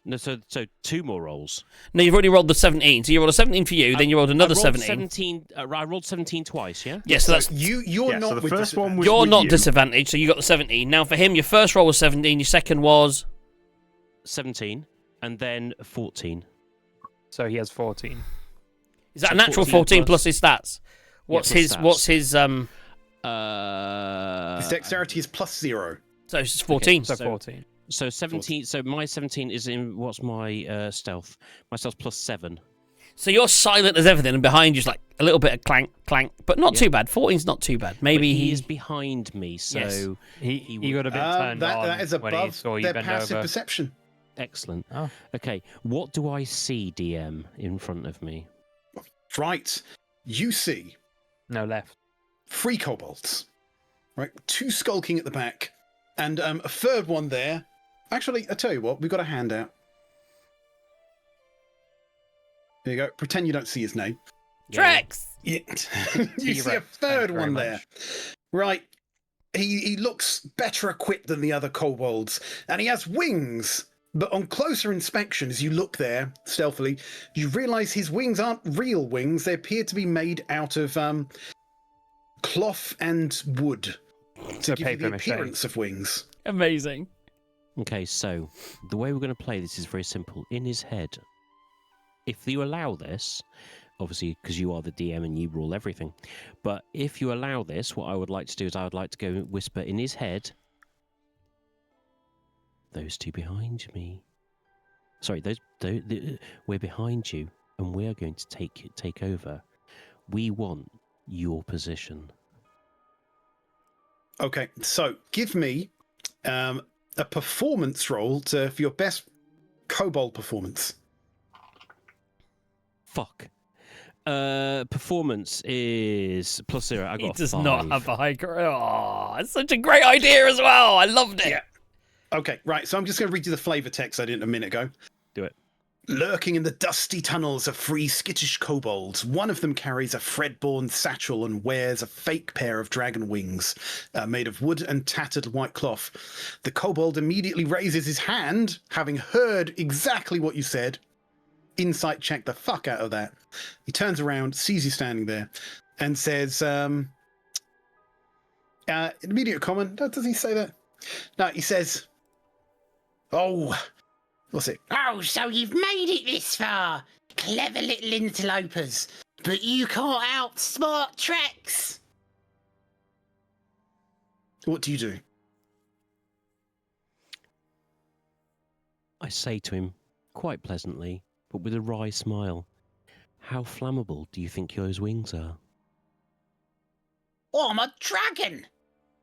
No, so 2 more rolls. No, you've already rolled the 17. So you rolled a 17 for you, then you rolled another I rolled 17. I rolled 17 twice, yeah? Yeah, so that's You're Yeah, not so the with first one was disadvantage. you're with not you. disadvantaged, so you got the 17. Now for him, your first roll was 17, your second was 17, and then 14. So he has 14. is that So a natural 14 14 plus- plus his stats? What's plus his stats. what's his His dexterity is +0. so it's 14. So So- 14. So 17. So my 17 is in. What's my stealth? My stealth +7. So you're silent as everything, and behind you's like a little bit of clank, clank, but not Yeah. too bad. 14's not too bad. Maybe But he he's is behind me, so Yes. He would- got a bit turned on That is when he above saw you their bend passive over. perception. excellent. Oh. Okay, what do I see, DM, in front of me? Right. You see No, left. 3 kobolds. Right. 2 skulking at the back. And a third one there. Actually, I tell you what, we've got a handout. There you go. Pretend you don't see his name. Trex. Yeah. You see a T-Rex, third thank you very one there. much. Right. He looks better equipped than the other kobolds, and he has wings. But on closer inspection, as you look there stealthily, you realise his wings aren't real wings. They appear to be made out of cloth and wood to So give you the papier-mâché. appearance of wings. Amazing. Okay, so the way we're going to play this is very simple. In his head, if you allow this, obviously because you are the DM and you rule everything, but if you allow this, what I would like to do is I would like to go whisper in his head, those 2 behind me. Sorry, we're behind you, and we are going to take over. We want your position. Okay, so give me a performance roll for your best kobold performance. Fuck. Performance is +0. I got He a does 5. not have a high. Oh, it's such a great idea as well. I loved it. Yeah. Okay, right. So I'm just going to read you the flavor text I did a minute ago. Do it. Lurking in the dusty tunnels are 3 skittish kobolds. One of them carries a thread-borne satchel and wears a fake pair of dragon wings made of wood and tattered white cloth. The kobold immediately raises his hand, having heard exactly what you said. Insight check the fuck out of that. He turns around, sees you standing there, and says, immediate comment. Does he say that? No, he says, oh, what's it? Oh, so you've made it this far. Clever little interlopers. But you can't outsmart Trex. What do you do? I say to him, quite pleasantly, but with a wry smile, how flammable do you think those wings are? Oh, I'm a dragon.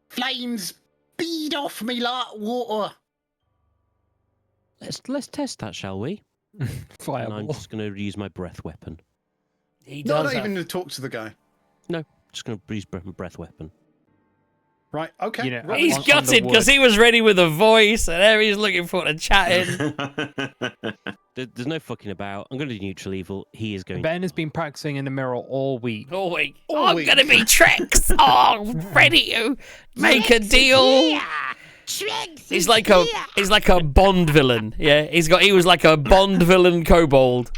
Flames bead off me like water. Let's test that, shall we? And I'm Fireball. just going to use my breath weapon. He No, does not have- even to talk to the guy. No, just going to use breath weapon. Right, okay. You know, roll He's on the gutted because wood. he was ready with a voice, and there he's looking forward to chatting. There's no fucking about. I'm going to do neutral evil. He is going. Ben has been practicing in the mirror all week. All week. All I'm week. gonna be Trex. Oh, ready to make a deal. He's like a Bond villain. Yeah, he was like a Bond villain kobold.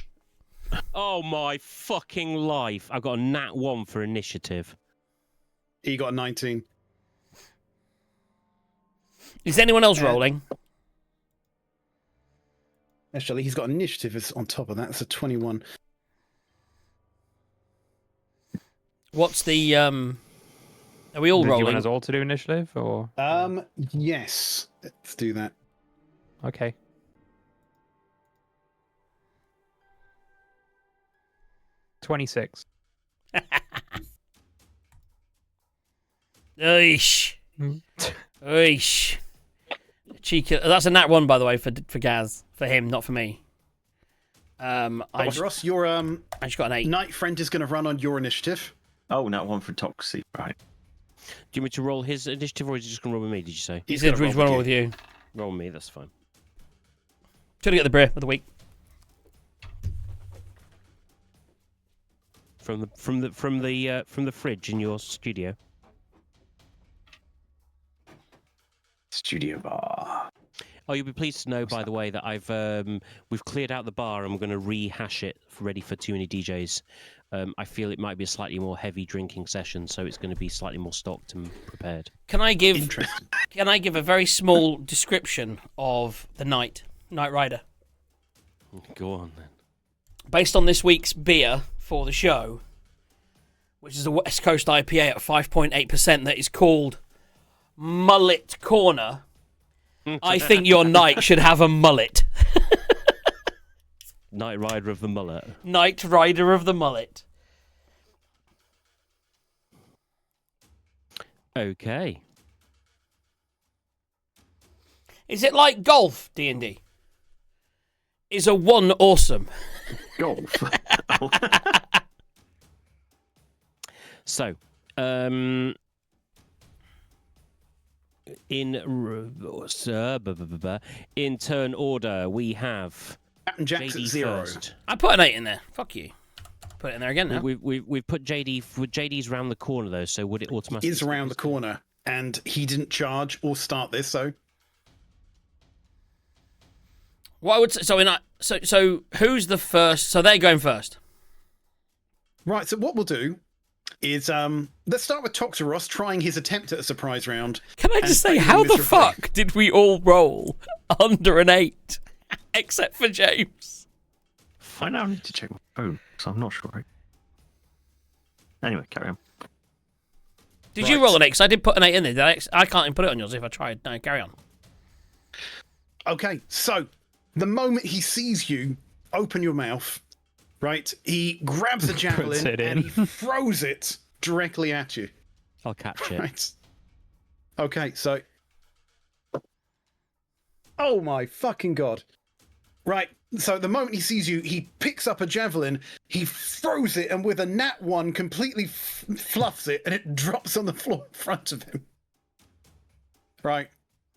Oh my fucking life! I've got a nat 1 for initiative. He got a 19. Is anyone else rolling? Actually, he's got initiative is on top of that. It's a 21. What's the Are we all Did you want rolling? us all to do initiative, or Yes. Let's do that. okay? $26. Oish. Oish. Cheeky. That's a nat 1, by the way, for Gaz. For him, not for me. Ross, your I just got an 8. knight friend is going to run on your initiative. Oh, now one for Toxie. Right. Do you want me to roll his initiative, or is he just going to roll with me? Did you say? He said gonna he's roll rolling with with you. Roll with me. That's fine. Trying to get the beer of the week. From the fridge in your studio. Studio bar. Oh, you'll be pleased to know, by the way, that we've cleared out the bar and we're going to rehash it ready for too many DJs. I feel it might be a slightly more heavy drinking session, so it's going to be slightly more stocked and prepared. Can I give Interesting. a very small description of the Knight Rider? Go on then. Based on this week's beer for the show, which is a West Coast IPA at 5.8% that is called Mullet Corner, I think your knight should have a mullet. Knight Rider of the Mullet. Knight Rider of the Mullet. Okay. Is it like golf, D&D? Is a 1 awesome? Golf. So, in turn order, we have Captain Jack's at JD 0. first. I put an 8 in there. Fuck you. Put it in there again now. We've put JD. JD's round the corner though, so would it automatically? Is around the corner, and he didn't charge or start this, so What I would say, so who's the first? So they're going first. right. So what we'll do is let's start with Toxaros trying his attempt at a surprise round. Can I And just say, failing how the miserably. fuck did we all roll under an 8, except for James? I now need to check my phone, so I'm not sure. Anyway, carry on. Did you Right. roll an 8? Because I did put an 8 in there. Did I can't even put it on yours if I tried. No, carry on. Okay, so the moment he sees you open your mouth, right, he grabs the javelin it and in. he throws it directly at you. I'll catch it. Right. Okay, so. Oh my fucking god. Right, so the moment he sees you, he picks up a javelin, he throws it, and with a nat 1, completely fluffs it, and it drops on the floor in front of him. Right.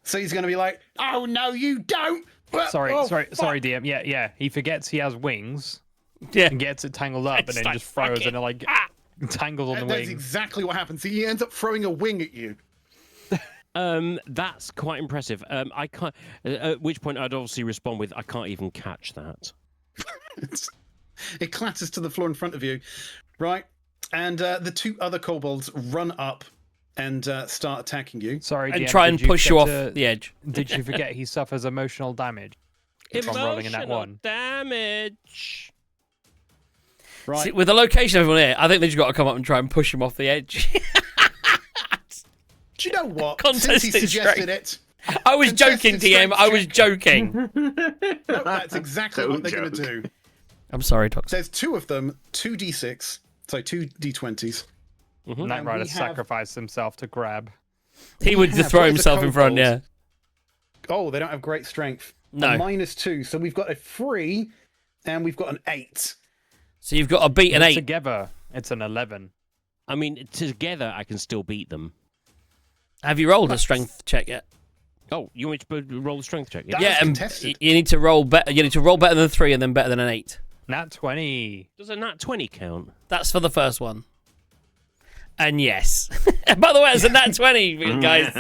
So he's going to be like, oh no, you don't! Sorry, Oh, sorry, fuck." sorry, DM. Yeah. He forgets he has wings Yeah. and gets it tangled up, It's and then like, just throws, fuck and it like tangles on the And that's wing. exactly what happens. He ends up throwing a wing at you. That's quite impressive. I can't. At which point, I'd obviously respond with, "I can't even catch that." It clatters to the floor in front of you, right? And the 2 other kobolds run up and start attacking you. Sorry, And DM, try and did you push you off forget the edge. Did you forget he suffers emotional damage from rolling in that Emotional one? damage. Right. See, with the location of everyone here, I think they just got to come up and try and push him off the edge. Do you know what? Contested Since he suggested it, I was joking, Contested DM. I was strength joking. no, that's exactly what Don't they're going to joke. do. I'm sorry, Tox. There's 2 of them, 2d6, so 2 d20s. Knight And Rider we have- sacrificed himself to grab. He would have- just throw what is the himself in front, kobolds? yeah. Oh, they don't have great strength. No. A -2. So we've got a 3 and we've got an 8. So you've got to beat an But 8. Together, it's an 11. I mean, together I can still beat them. Have you rolled a strength check yet? Oh, you want me to roll the strength check? That Yeah, was and contested. you need to roll better. You need to roll better than a 3 and then better than an 8. Nat 20. Does a nat 20 count? That's for the first one. And yes. By the way, it's a nat 20, guys.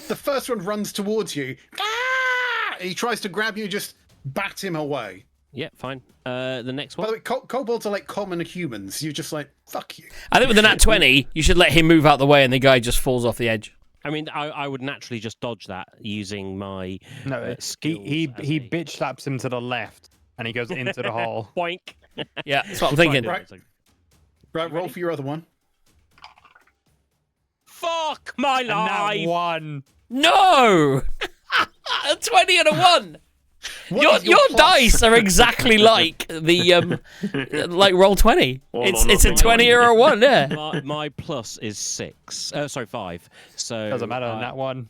The first one runs towards you. Ah! He tries to grab you, just bat him away. Yeah, fine. The next By the one. way, kobolds are like common humans. You're just like, fuck you. I think with the nat 20, you should let him move out the way and the guy just falls off the edge. I mean, I would naturally just dodge that using my No, skills he as a- bitch slaps him to the left, and he goes into the hole. Boink. Yeah, that's what I'm thinking. Right. Right, roll for your other one. Fuck my And that life! one. No! A 20 and a 1! What is Your plus? dice are exactly like the like roll 20. All It's or it's a nothing. 20 or a 1, yeah. My plus is 6. Sorry, 5. So Doesn't matter on that one.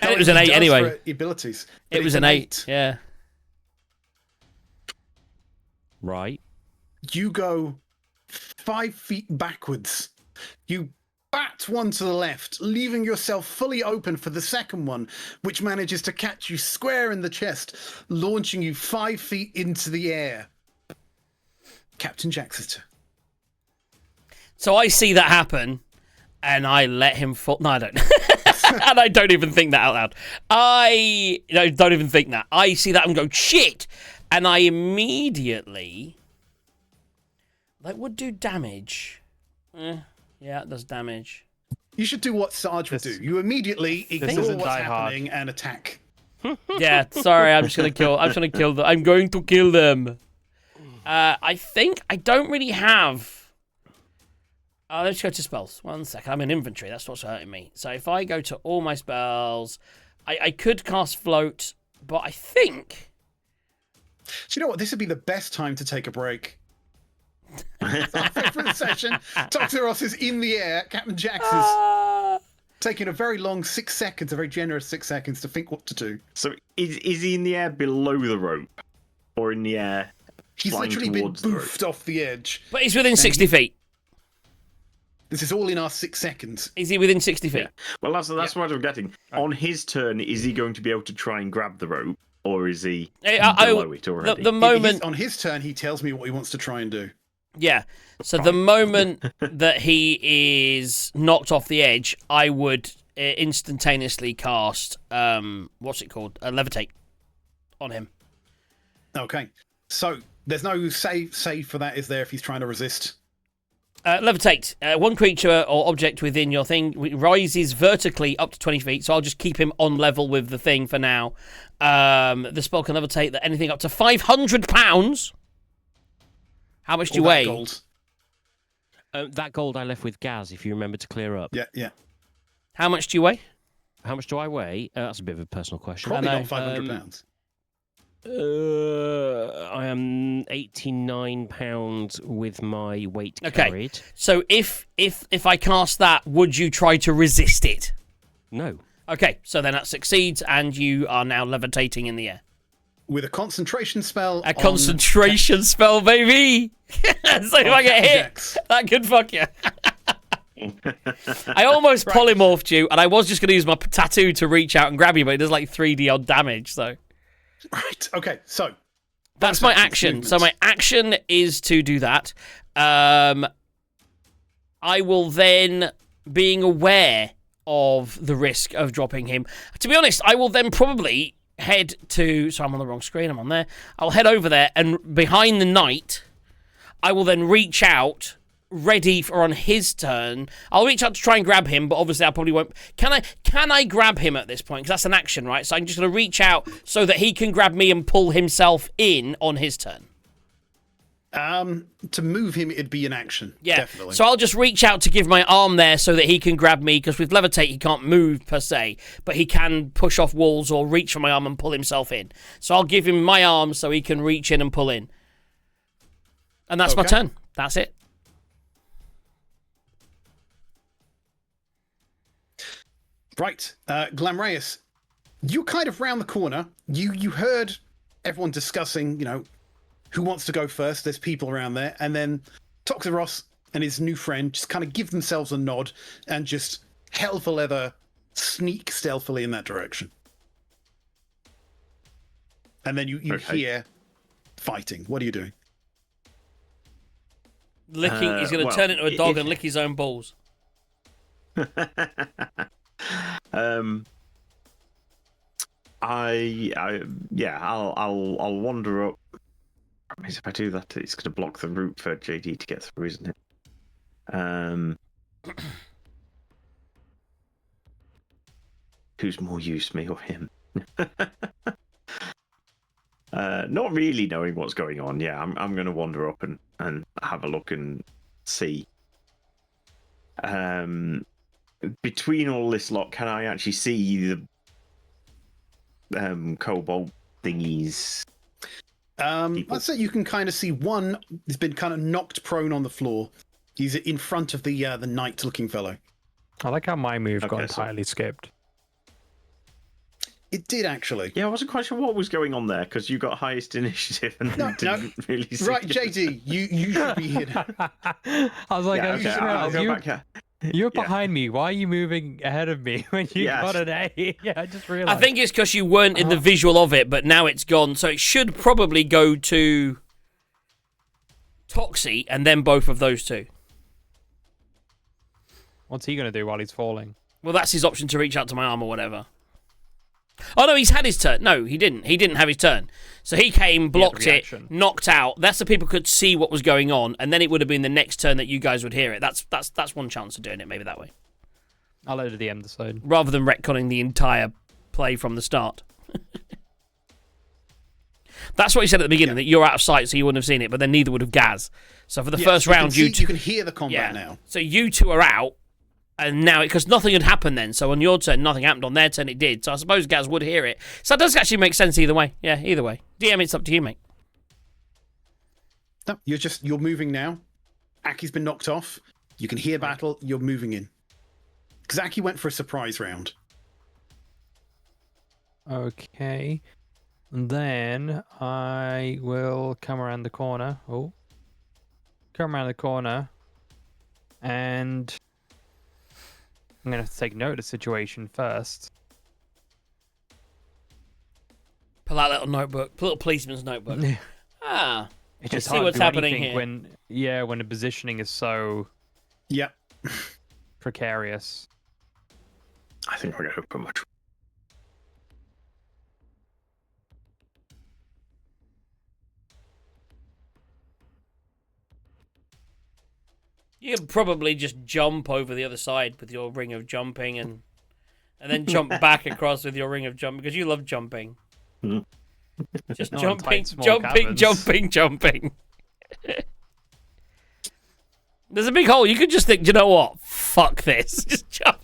And it was an He 8 does anyway. for abilities. It was an 8, yeah. Right. You go 5 feet backwards. You bat one to the left, leaving yourself fully open for the second one, which manages to catch you square in the chest, launching you 5 feet into the air. Captain Jaxeter. So I see that happen, and I let him fall. No, I don't. And I don't even think that out loud. I don't even think that. I see that and go, shit! And I immediately... That would do damage. Yeah, it does damage. You should do what Sarge would do. This- You immediately ignore isn't what's Die Hard. happening and attack. Yeah, sorry, I'm just gonna kill. I'm just gonna kill them. I'm going to kill them. I think I don't really have. Let's go to spells. 1 second. I'm in inventory. That's what's hurting me. So if I go to all my spells, I could cast float, but I think. So you know what? This would be the best time to take a break. It's our favourite session. Toxeros is in the air. Captain Jax is taking a very long 6 seconds, a very generous 6 seconds to think what to do. So is he in the air below the rope, or in the air? He's flying literally been towards the rope? boofed off the edge. But he's within 60 feet. This is all in our 6 seconds. Is he within 60 feet? Well, that's what I'm getting. On his turn, is he going to be able to try and grab the rope, or is he below it already? The moment On his turn, he tells me what he wants to try and do. Yeah. So the moment that he is knocked off the edge, I would instantaneously cast what's it called? Levitate on him. Okay. So there's no save for that, is there, if he's trying to resist? Levitate. One creature or object within your thing rises vertically up to 20 feet, so I'll just keep him on level with the thing for now. The spell can levitate that anything up to 500 pounds. How much do you All that weigh? gold. That gold I left with Gaz, if you remember to clear up. Yeah, yeah. How much do you weigh? How much do I weigh? That's a bit of a personal question. Probably know. not 500 pounds. I am 89 pounds with my weight Okay. carried. So if I cast that, would you try to resist it? No. Okay, so then that succeeds, and you are now levitating in the air. With a concentration spell. A concentration spell, baby! So if I get hit, Jax. that could fuck you. I almost polymorphed you, and I was just going to use my tattoo to reach out and grab you, but it does like 3D odd damage, so... Right, okay, so. That's my actions, action. So movements. my action is to do that. I will then, being aware of the risk of dropping him, to be honest, I will then probably head to... So I'm on the wrong screen, I'm on there. I'll head over there, and behind the knight, I will then reach out, ready for on his turn. I'll reach out to try and grab him, but obviously I probably won't. Can I grab him at this point? Because that's an action, right? So I'm just going to reach out so that he can grab me and pull himself in on his turn. To move him, it'd be an action. Yeah. Definitely. So I'll just reach out to give my arm there so that he can grab me, because with levitate he can't move per se, but he can push off walls or reach for my arm and pull himself in. So I'll give him my arm so he can reach in and pull in. And that's my Okay. turn. That's it. Right, Glamreus, you kind of round the corner. You heard everyone discussing, who wants to go first. There's people around there, and then Toxaros and his new friend just kind of give themselves a nod and just hell for leather sneak stealthily in that direction. And then you hear fighting. What are you doing? Licking. He's going to turn into a dog and lick his own balls. I'll wander up. I mean, if I do that, it's going to block the route for JD to get through, isn't it? Who's more use, me or him? Not really knowing what's going on. Yeah, I'm going to wander up and have a look and see. Between all this lot, can I actually see the cobalt thingies? Let's say you can kind of see one has been kind of knocked prone on the floor. He's in front of the knight-looking fellow. I like how my move got entirely skipped. It did actually. Yeah, I wasn't quite sure what was going on there because you got highest initiative and didn't really see Right, it. JD, you should be here now. I was like, I'll go back here. You're behind me. Why are you moving ahead of me when you got an A? Yeah, I just realized. I think it's because you weren't in the visual of it, but now it's gone. So it should probably go to Toxie and then both of those two. What's he going to do while he's falling? Well, that's his option to reach out to my arm or whatever. Oh, no, he's had his turn. No, he didn't. He didn't have his turn. So he came, blocked it, knocked out. That's so people could see what was going on, and then it would have been the next turn that you guys would hear it. That's one chance of doing it, maybe that way. I'll let the DM decide. Rather than retconning the entire play from the start. That's what he said at the beginning, that you're out of sight, so you wouldn't have seen it, but then neither would have Gaz. So for the first round, you can hear the combat now. So you two are out, and now, because nothing had happened then, so on your turn, nothing happened. On their turn, it did. So I suppose Gaz would hear it. So that does actually make sense either way. Yeah, either way. DM, it's up to you, mate. No, you're moving now. Aki's been knocked off. You can hear battle. You're moving in. Because Aki went for a surprise round. Okay. And then I will come around the corner. Come around the corner. And I'm going to have to take note of the situation first. Pull out a little notebook. A little policeman's notebook. It's just see hard what's to do happening anything here. when the positioning is so precarious. I think we're going to put much. You could probably just jump over the other side with your ring of jumping and then jump back across with your ring of jumping because you love jumping. Just jumping. There's a big hole. You could just think, you know what? Fuck this. Just jump.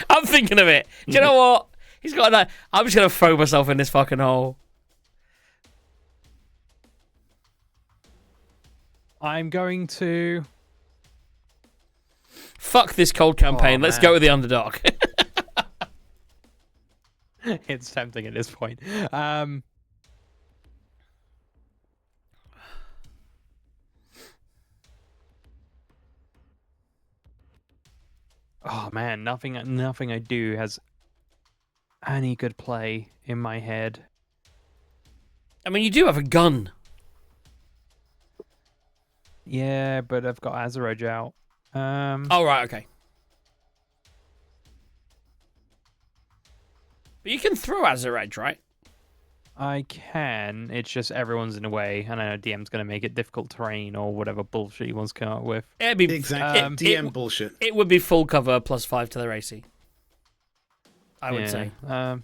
I'm thinking of it. Do you know what? He's got that. I'm just going to throw myself in this fucking hole. I'm going to... Fuck this cold campaign. Let's go with the underdog. It's tempting at this point. Oh man, nothing I do has any good play in my head. I mean, you do have a gun. Yeah, but I've got Azaraj out. Oh, right, okay. But you can throw Azaraj, right? I can. It's just everyone's in the way, and I know DM's going to make it difficult terrain or whatever bullshit he wants to come up with. It'd be exactly DM bullshit. It would be full cover +5 to their AC. I would say. I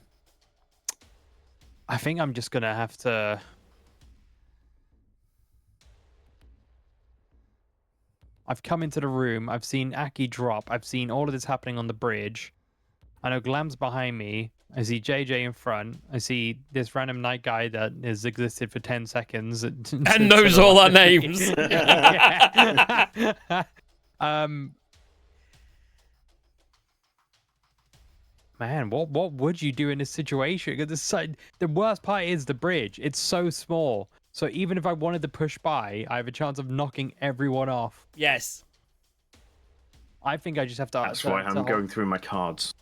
think I'm just going to have to... I've come into the room. I've seen Aki drop. I've seen all of this happening on the bridge. I know Glam's behind me. I see JJ in front. I see this random night guy that has existed for 10 seconds. And knows all our names. Man, what would you do in this situation? 'Cause the worst part is the bridge. It's so small. So even if I wanted to push by, I have a chance of knocking everyone off. Yes. I think I just have to. That's why I'm going through my cards.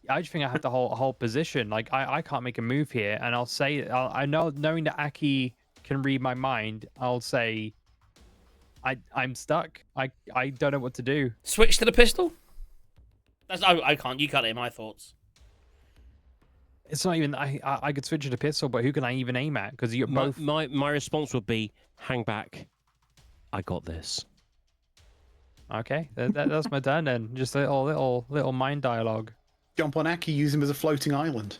I just think I have to hold position. Like I can't make a move here, and I know, knowing that Aki can read my mind, I'll say I'm stuck. I don't know what to do. Switch to the pistol? I can't. You can't hear my thoughts. It's not even I could switch to the pistol, but who can I even aim at? Because you're both. My response would be, hang back. I got this. Okay, that's my turn then. Just a little mind dialogue. Jump on Aki, use him as a floating island.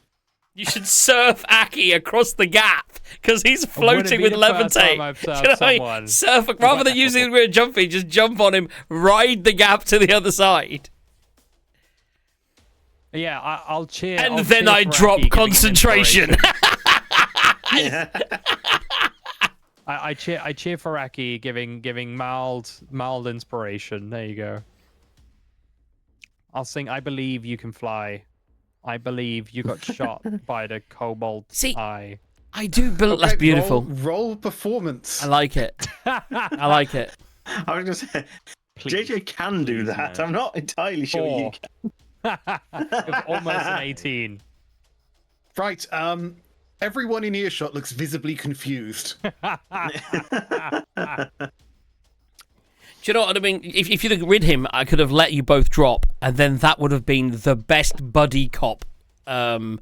You should surf Aki across the gap because he's floating with levitate. Surf rather than using the weird jumping, just jump on him, ride the gap to the other side. Yeah, I'll cheer. And then I drop concentration. I cheer for Aki, giving mild inspiration. There you go. I'll sing "I Believe You Can Fly." I believe you got shot by the kobold eye. I do believe that's beautiful. Roll performance. I like it. I like it. I was going to say, JJ can do that. I'm not entirely sure you can. Almost an 18. Right. Everyone in earshot looks visibly confused. Do you know what I mean? If you'd have rid him, I could have let you both drop, and then that would have been the best buddy cop. You'd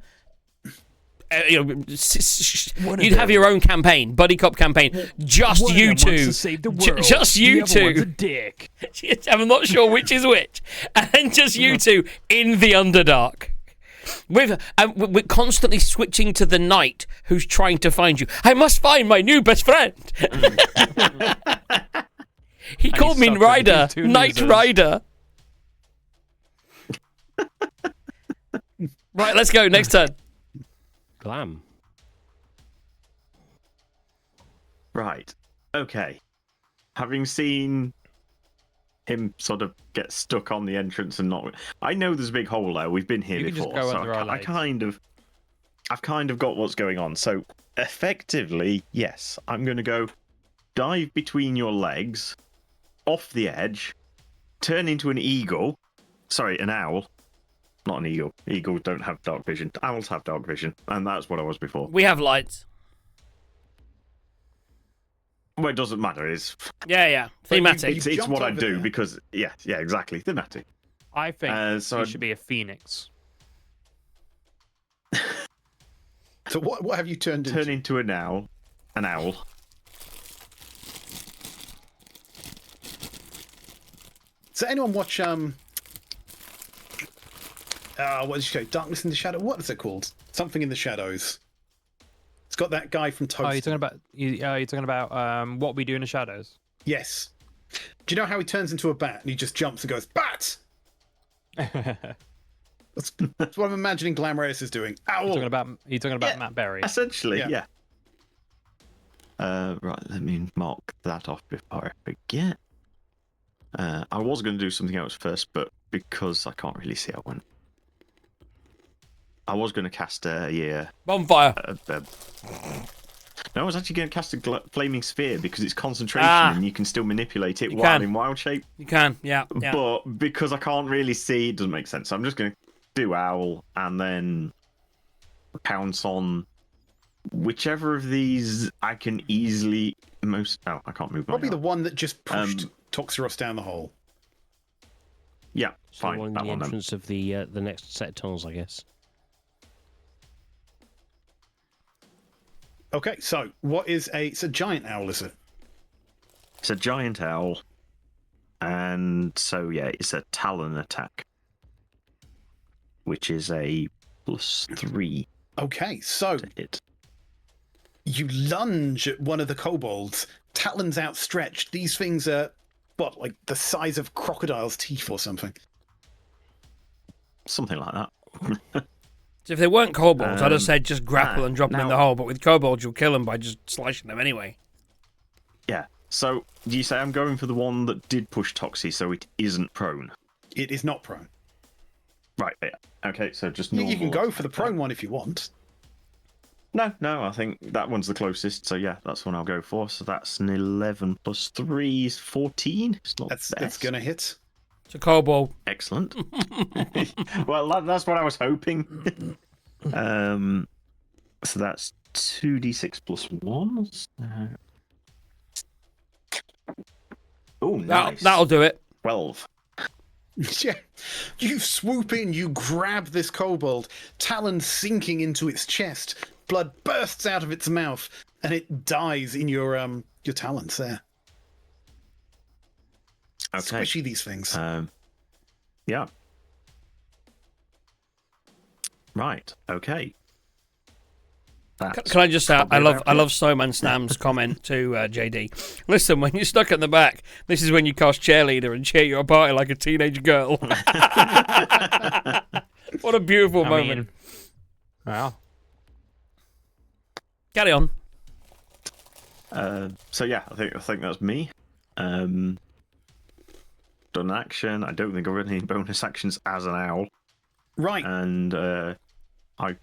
have your own campaign, buddy cop campaign. Just you two. Just you two. Dick. I'm not sure which is which. And then just you two in the Underdark. We're constantly switching to the knight who's trying to find you. I must find my new best friend. He called me Ryder, Knight Rider. Right, let's go. Next turn. Glam. Right. Okay. Having seen him sort of get stuck on the entrance and not... I know there's a big hole there. We've been here before. So I've kind of got what's going on. So effectively, yes, I'm going to go dive between your legs, off the edge, turn into an eagle. Sorry, an owl. Not an eagle. Eagles don't have dark vision. Owls have dark vision. And that's what I was before. We have lights. Well, it doesn't matter. It's thematic. It's what I do because, yeah, exactly. Thematic. I think you should be a phoenix. So what have you turned into? Turn into an owl. An owl. Does anyone watch what did you say? Darkness in the Shadow? What is it called? Something in the Shadows. It's got that guy from Toast. Oh, you're talking about What We Do in the Shadows? Yes. Do you know how he turns into a bat and he just jumps and goes, bat? That's what I'm imagining Glamorous is doing. Owl! You're talking about Matt Berry. Essentially, yeah. Right, let me mark that off before I forget. I was going to do something else first, but because I can't really see, I went. I was going to cast a bonfire. No, I was actually going to cast a flaming sphere because it's concentration and you can still manipulate it while in wild shape. You can, yeah. But because I can't really see, it doesn't make sense. So I'm just going to do owl and then pounce on whichever of these I can easily most. Oh, I can't move. Probably the one that just pushed Toxeros down the hole. Yeah, so fine. On that the one entrance of the next set of tunnels, I guess. Okay, so what is it's a giant owl, is it? It's a giant owl, and so yeah, it's a talon attack, which is a +3. Okay, so to hit. You lunge at one of the kobolds, talons outstretched. These things are what, like the size of crocodile's teeth or something? Something like that. So if they weren't kobolds, I'd have said just grapple and drop them in the hole. But with kobolds, you'll kill them by just slicing them anyway. Yeah. So do you say I'm going for the one that did push Toxie, so it isn't prone? It is not prone. Right. Yeah. Okay, so just You normal. can go for the attack. prone one if you want. No, I think that one's the closest. So yeah, that's one I'll go for. So that's an 11 plus 3 is 14. It's not That's best. gonna hit. It's a kobold. Excellent. Well, that's what I was hoping. So that's 2d6 plus 1. Oh, nice. That'll do it. 12. Yeah. You swoop in, you grab this kobold, talon sinking into its chest, blood bursts out of its mouth, and it dies in your talons there. Okay. Squishy, these things. Yeah. Right. Okay. Can I just say, I probably love about it. Snowman Snam's comment to JD. Listen, when you're stuck at the back, this is when you cast cheerleader and cheer your party like a teenage girl. What a beautiful moment. Wow. Carry on. So yeah, I think that's me. Done an action. I don't think I've got any bonus actions as an owl, Right. and I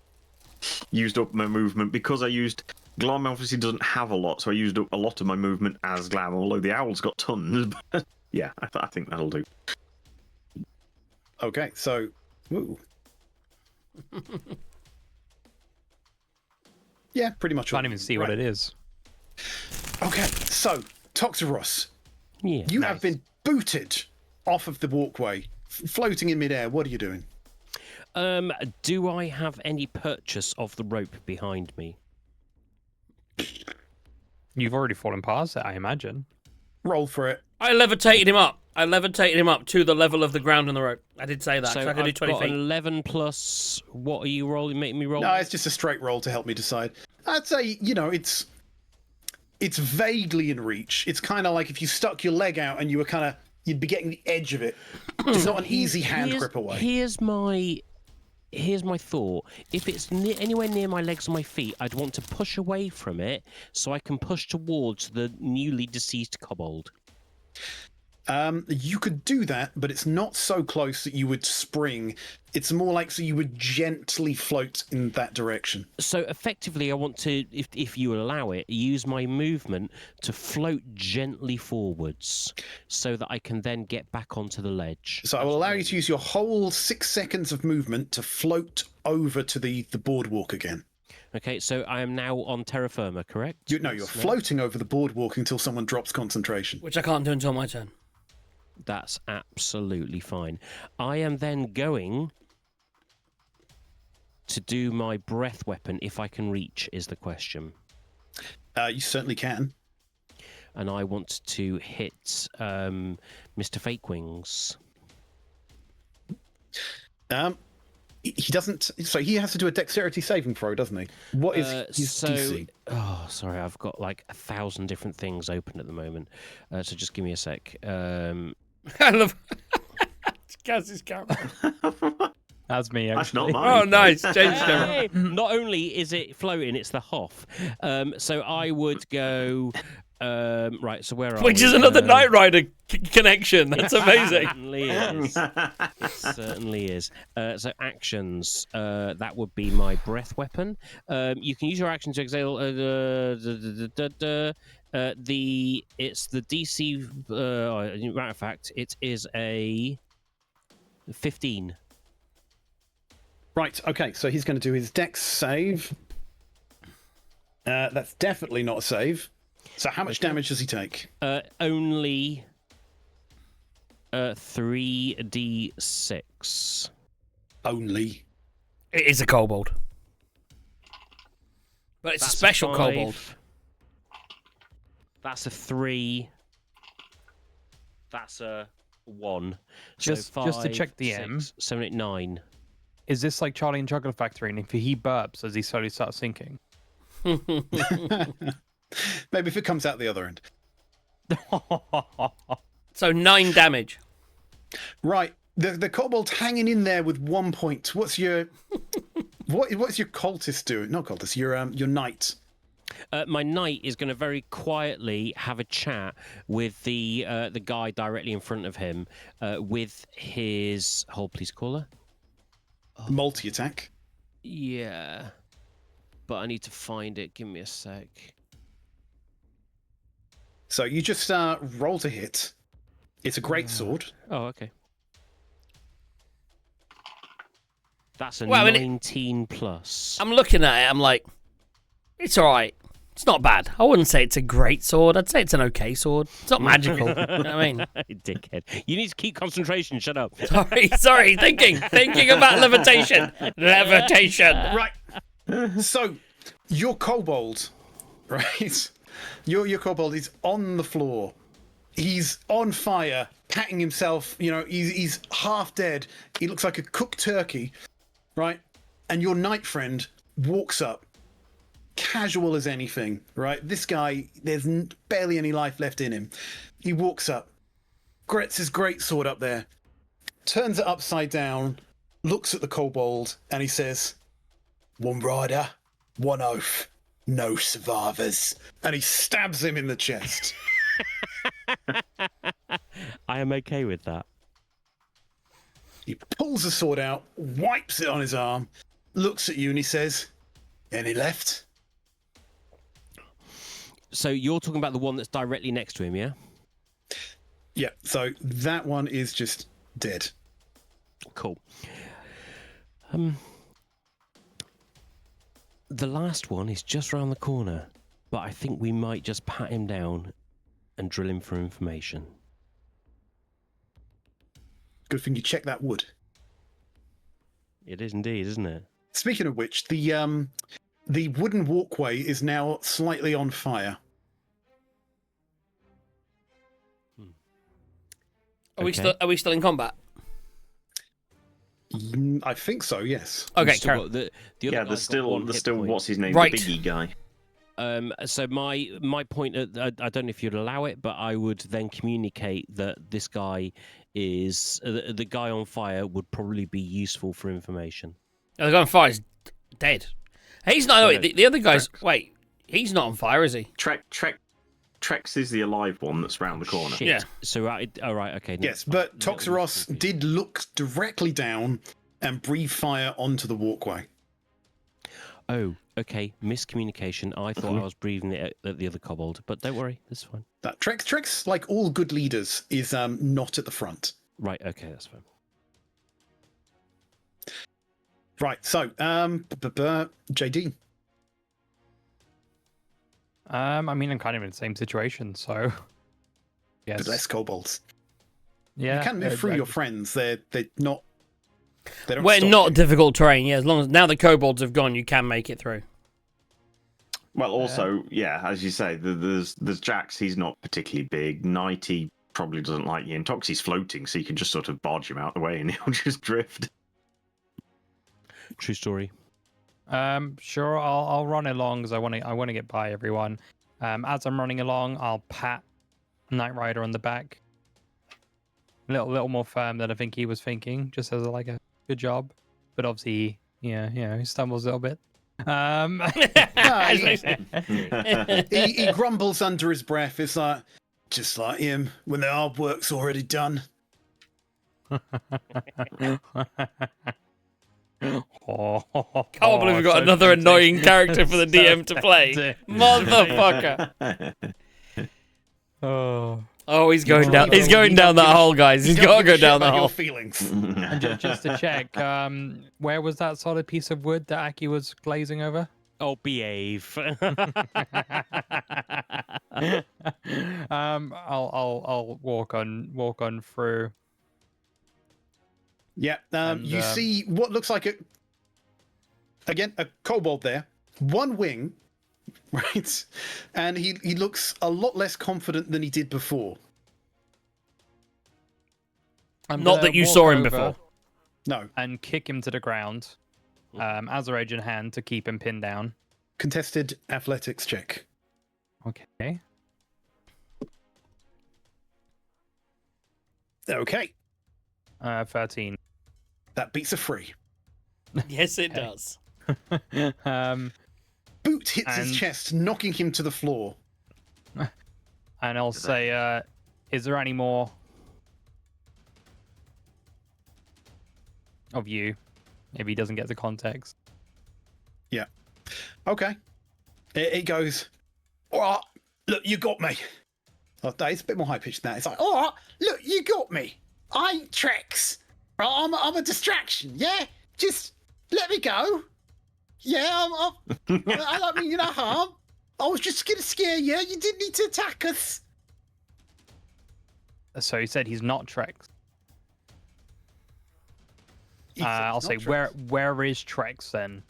used up my movement because I used Glam. Obviously, doesn't have a lot, so I used up a lot of my movement as Glam. Although the owl's got tons. But yeah, I think that'll do. Okay, so. Ooh. Yeah, pretty much. Can't even see what it is. Okay, so Toxaros, Yeah. you have been booted off of the walkway, floating in midair. What are you doing? Do I have any purchase of the rope behind me? You've already fallen past it, I imagine. Roll for it. I levitated him up. I levitated him up to the level of the ground and the rope. I did say that, so I I've can do 20 got feet. an 11 plus. What are you rolling? Making me roll? No, it's just a straight roll to help me decide. I'd say, it's vaguely in reach. It's kind of like if you stuck your leg out and you were you'd be getting the edge of it. It's not an easy hand grip away. Here's my thought. If it's anywhere near my legs or my feet, I'd want to push away from it so I can push towards the newly deceased kobold. You could do that, but it's not so close that you would spring. It's more like so you would gently float in that direction. So effectively, I want to, if you allow it, use my movement to float gently forwards so that I can then get back onto the ledge. So I will allow you to use your whole 6 seconds of movement to float over to the boardwalk again. Okay, so I am now on terra firma, correct? You're floating over the boardwalk until someone drops concentration. Which I can't do until my turn. That's absolutely fine. I am then going to do my breath weapon if I can reach, is the question. You certainly can. And I want to hit Mr. Fake Wings. He doesn't. So he has to do a dexterity saving throw, doesn't he? What is his DC? Oh, sorry, I've got like 1,000 different things open at the moment. So just give me a sec. I love Gaz's camera. That's me. That's not Actually. mine. Oh, nice. Change camera. Hey, not only is it floating, it's the Hoff. So I would go. Right, so where are we? Which is another Knight Rider connection. That's amazing. Certainly is. It certainly is. So actions. That would be my breath weapon. You can use your action to exhale. It's the DC. Matter of fact, it is a 15. Right. Okay. So he's going to do his dex save. That's definitely not a save. So how much damage does he take? Only 3d6. Only. It is a kobold. But it's That's a special 5. kobold. That's a 3. That's a 1. Just to check the M. 7, 8, 9. Is this like Charlie and Chocolate Factory? And if he burps, as he slowly starts sinking? Maybe if it comes out the other end. So 9 damage. Right. The kobold's hanging in there with 1 point. What's your what's your cultist doing? Not cultist. Your knight. My knight is going to very quietly have a chat with the guy directly in front of him with his hold, please, caller. multi attack. Yeah. But I need to find it. Give me a sec. So you just roll to hit. It's a great sword. Oh, okay. That's a Well, I mean, 19 plus. I'm looking at it. I'm like, it's all right. It's not bad. I wouldn't say it's a great sword. I'd say it's an okay sword. It's not magical. You know what I mean? Dickhead. You need to keep concentration. Shut up. Sorry. Thinking about levitation. Levitation. Right. So your kobold, right? Your kobold is on the floor. He's on fire, patting himself. You know, he's half dead. He looks like a cooked turkey, right? And your knight friend walks up, casual as anything, right? This guy, there's barely any life left in him. He walks up, grets his great sword up there, turns it upside down, looks at the kobold, and he says, "One rider, one oath, no survivors." And he stabs him in the chest. I am okay with that. He pulls the sword out, wipes it on his arm, looks at you, and he says, "Any left?" So you're talking about the one that's directly next to him, yeah? Yeah, so that one is just dead. Cool. The last one is just round the corner, but I think we might just pat him down and drill him for information. Good thing you checked that wood. It is indeed, isn't it? Speaking of which, the wooden walkway is now slightly on fire. Are we still in combat? I think so, yes. Okay, Still got the other Yeah, guy's there's got one still hit point. what's his name, Right. the biggie guy. So my point, I don't know if you'd allow it, but I would then communicate that this guy is the guy on fire would probably be useful for information. Oh, the guy on fire is dead. He's not. No, Wait, the other guy's. Wait, he's not on fire, is he? Trex is the alive one that's round the corner. Shit. Yeah. So all right, okay. no, Yes, but no, Toxeros did look directly down and breathe fire onto the walkway. Oh, okay. Miscommunication. I thought I was breathing it at the other kobold, but don't worry, that's fine. That Trex, like all good leaders, is not at the front. Right, okay, that's fine. Right, so JD. I mean, I'm kind of in the same situation, so. Yes. But less kobolds. Yeah. You can move through your friends. They're not. They don't. We're stop not you. difficult terrain. Yeah, as long as now the kobolds have gone, you can make it through. Well, also, yeah, as you say, there's Jax. He's not particularly big. Nighty probably doesn't like you. And Toxie's floating, so you can just sort of barge him out the way, and he'll just drift. True story. Sure. I'll run along because I want to get by everyone. As I'm running along, I'll pat Knight Rider on the back. A little more firm than I think he was thinking, just as like a good job. But obviously, he stumbles a little bit. He grumbles under his breath. It's like, just like him when the hard work's already done. Can't believe we've got another annoying character for the DM to play. Motherfucker. Oh, he's going down. He's going down that hole, guys. He's got to go down that Your hole. feelings. And just to check, where was that solid piece of wood that Aki was glazing over? Oh, behave. I'll walk on through. Yeah. And, you see what looks like a kobold there. One wing, right? And he looks a lot less confident than he did before. I'm Not gonna that you walk saw him over before. No. and kick him to the ground, Azurage in hand to keep him pinned down. Contested athletics check. Okay. Okay. 13. That beats a 3. Yes, it does. Boot hits his And- chest, knocking him to the floor. And I'll say, is there any more of you? if he doesn't get the context. Okay. It goes, all right, look, you got me. Oh, it's a bit more high pitched than that. It's like, all right, look, you got me. I ain't Trex. Right, I'm a distraction, yeah? Just let me go. Yeah, I don't mean you no harm. I was just going to scare you. You didn't need to attack us. So he said he's not Trex. He said I'll it's say, not where is Trex then?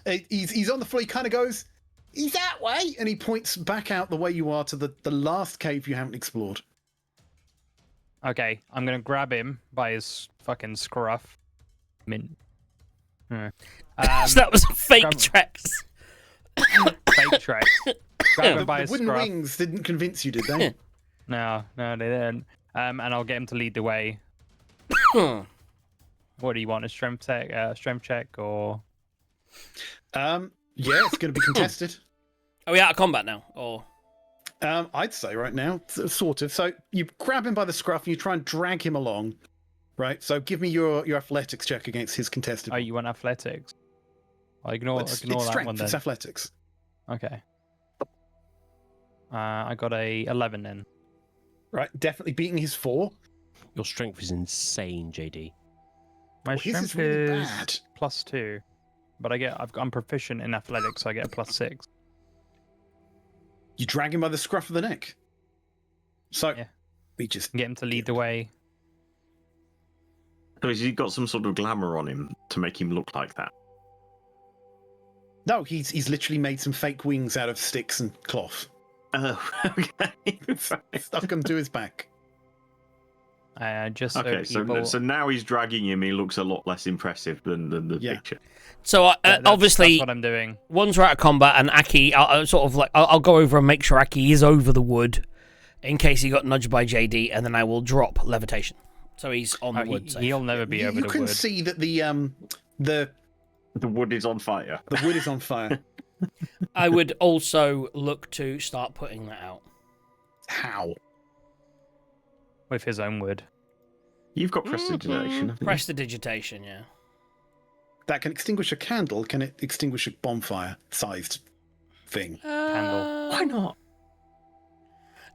Trex. He's on the floor. He kind of goes, he's that way. And he points back out the way you are to the last cave you haven't explored. Okay, I'm gonna grab him by his fucking scruff. Mint. So that was a fake grab- Trex. Fake Trex. Grab him The, by the his wooden scruff. wings didn't convince you, did they? No, they didn't. And I'll get him to lead the way. What do you want? A strength check, or? Yeah, it's going to be contested. Are we out of combat now? Or I'd say right now, sort of. So you grab him by the scruff and you try and drag him along, right? So give me your athletics check against his contested. Oh, you want athletics? I'll ignore it's that strength. one then. It's athletics. Okay. I got a 11 then. Right, definitely beating his 4. Your strength is insane, JD. My His is strength really is bad. +2, but I'm proficient in athletics, so I get a +6. You drag him by the scruff of the neck. So Yeah. we just Get him to lead the way. So has he got some sort of glamour on him to make him look like that? no. He's literally made some fake wings out of sticks and cloth. Oh, okay. Stuck them to his back. Just Okay, so people. so now he's dragging him. He looks a lot less impressive than the Yeah. picture. so obviously, that's what I'm doing. once we're out of combat, and Aki, I'll go over and make sure Aki is over the wood, in case he got nudged by JD, and then I will drop levitation, so he's on the wood. safe. He'll never be over You the can wood. see that the The wood is on fire. wood is on fire. I would also look to start putting that out. How? With his own wood. You've got prestidigitation. haven't you? Prestidigitation, yeah. That can extinguish a candle. Can it extinguish a bonfire-sized thing? Candle. Why not?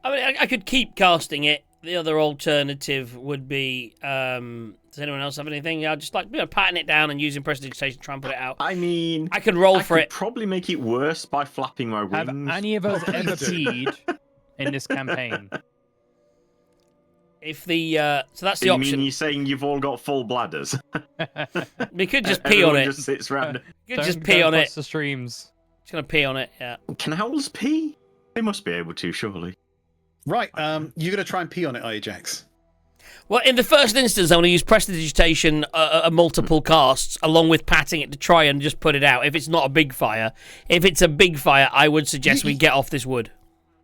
I mean, I could keep casting it. The other alternative would be, does anyone else have anything? I'll just patting it down and using prestidigitation to try and put it out. I mean, I could roll I for could it. probably make it worse by flapping my Have wings. any of us ever please do. peed in this campaign? If the so that's the You option. mean you're saying you've all got full bladders? We could just pee on Everyone it. just sits around. You could just pee Don't on it. post the streams. Just gonna pee on it. Yeah. Can owls pee? They must be able to, surely. Right. You're gonna try and pee on it, Ajax. Well, in the first instance, I'm going to use prestidigitation multiple casts along with patting it to try and just put it out. If it's not a big fire, if it's a big fire, I would suggest we get off this wood.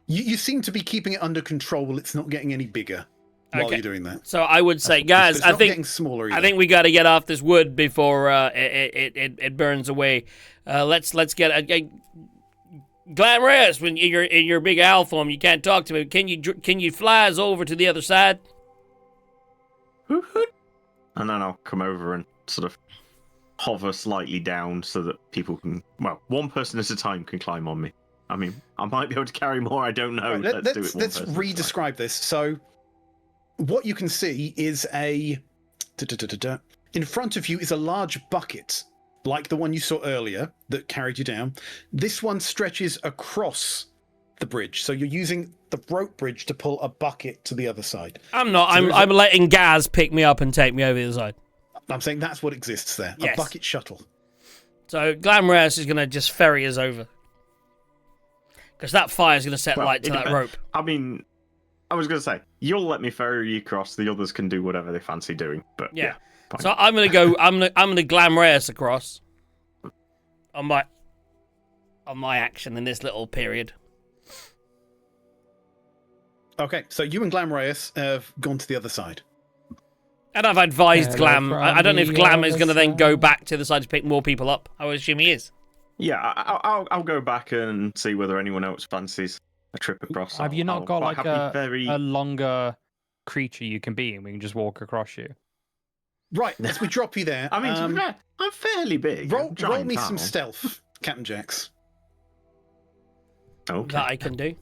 You seem to be keeping it under control. It's not getting any bigger while Okay. you're doing that. So I would say, guys, It's I not getting think smaller. I Either. think we got to get off this wood before it burns away. Let's get a Glamorous. When you're in your big owl form, you can't talk to me. Can you fly us over to the other side? And then I'll come over and sort of hover slightly down so that people can, well, one person at a time can climb on me. I mean, I might be able to carry more, I don't know. Right, Let's do it one let's person at a time. re-describe this. So, what you can see is in front of you is a large bucket, like the one you saw earlier that carried you down. This one stretches across the bridge, so you're using the rope bridge to pull a bucket to the other side. I'm not. So I'm letting Gaz pick me up and take me over the other side. I'm saying that's what exists there. Yes. A bucket shuttle. So Glamorous is going to just ferry us over. Because that fire's going to set Well, light to it that depends. rope. I mean, I was going to say, you'll let me ferry you across, the others can do whatever they fancy doing. But Yeah. fine. So I'm going to go. I'm going to Glamorous across. On my action in this little period. Okay, so you and Glamorous have gone to the other side. And I've advised Hello Glam. from I don't know if the Glam is other going to then go side. back to the side to pick more people up. I would assume he is. Yeah, I'll go back and see whether anyone else fancies a trip across. Have you not I'll got quite like happily ferry- a longer creature you can be and we can just walk across you? Right, as we drop you there, I mean, to be fair, I'm fairly big. roll I'm giant me some owl. stealth, Captain Jax. Okay. That I can do.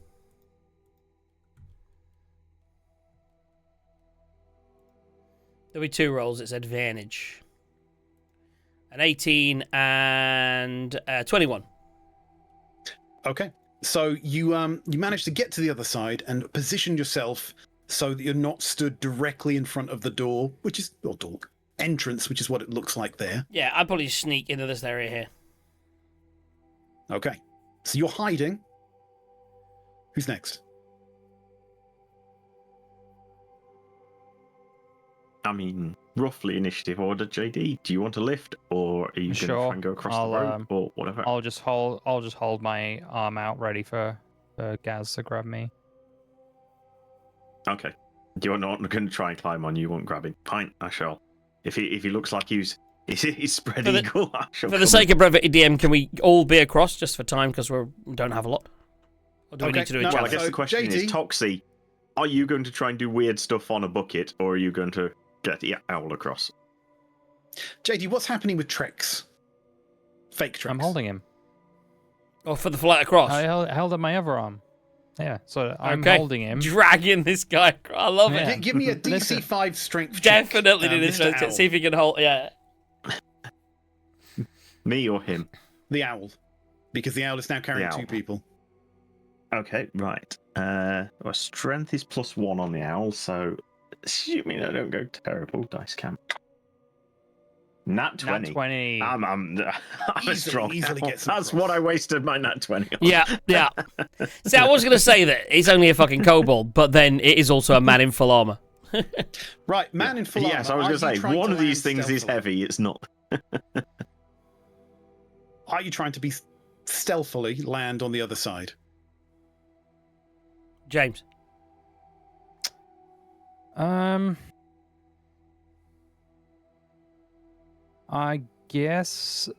There'll be 2 rolls. It's advantage. An 18 and 21. Okay, so you manage to get to the other side and position yourself so that you're not stood directly in front of the door, which is or door entrance, which is what it looks like there. Yeah, I'd probably sneak into this area here. Okay, so you're hiding. Who's next? I mean, roughly initiative order, JD. Do you want to lift, or are you going to Sure, try and go across I'll, the road, or whatever? I'll just hold my arm out ready for Gaz to grab me. Okay. Do you want not going to try and climb on you? Want grabbing? Fine, I shall. If he looks like he's spread For the- eagle, I shall. For the sake of brevity, DM, can we all be across just for time because we don't have a lot? Or do we Okay, need to do a no, Well, I challenge? guess So, the question JD? is, Toxie, are you going to try and do weird stuff on a bucket, or are you going to get the owl across? JD, what's happening with Trex? Fake Trex. I'm holding him. Or for the flight across? I held up my other arm. Yeah, so I'm Okay. holding him. Dragging this guy across. I love Yeah. it. Give me a Listen. DC 5 strength check. Definitely do this. Mr. Owl. See if he can hold. Yeah. Me or him? The owl. Because the owl is now carrying The owl. 2 people. Okay, right. Well, strength is +1 on the owl, so assuming I don't go terrible, dice cam. Nat 20. Nat 20. I'm a strong easily owl. gets That's across. what I wasted my nat 20 on. Yeah, yeah. See, I was going to say that he's only a fucking kobold, but then it is also a man in full armor. Right, man in full armor. Yes, I was are going to you say, trying one to of these land things is stealthily? heavy, it's not. Are you trying to be stealthily land on the other side? James. I guess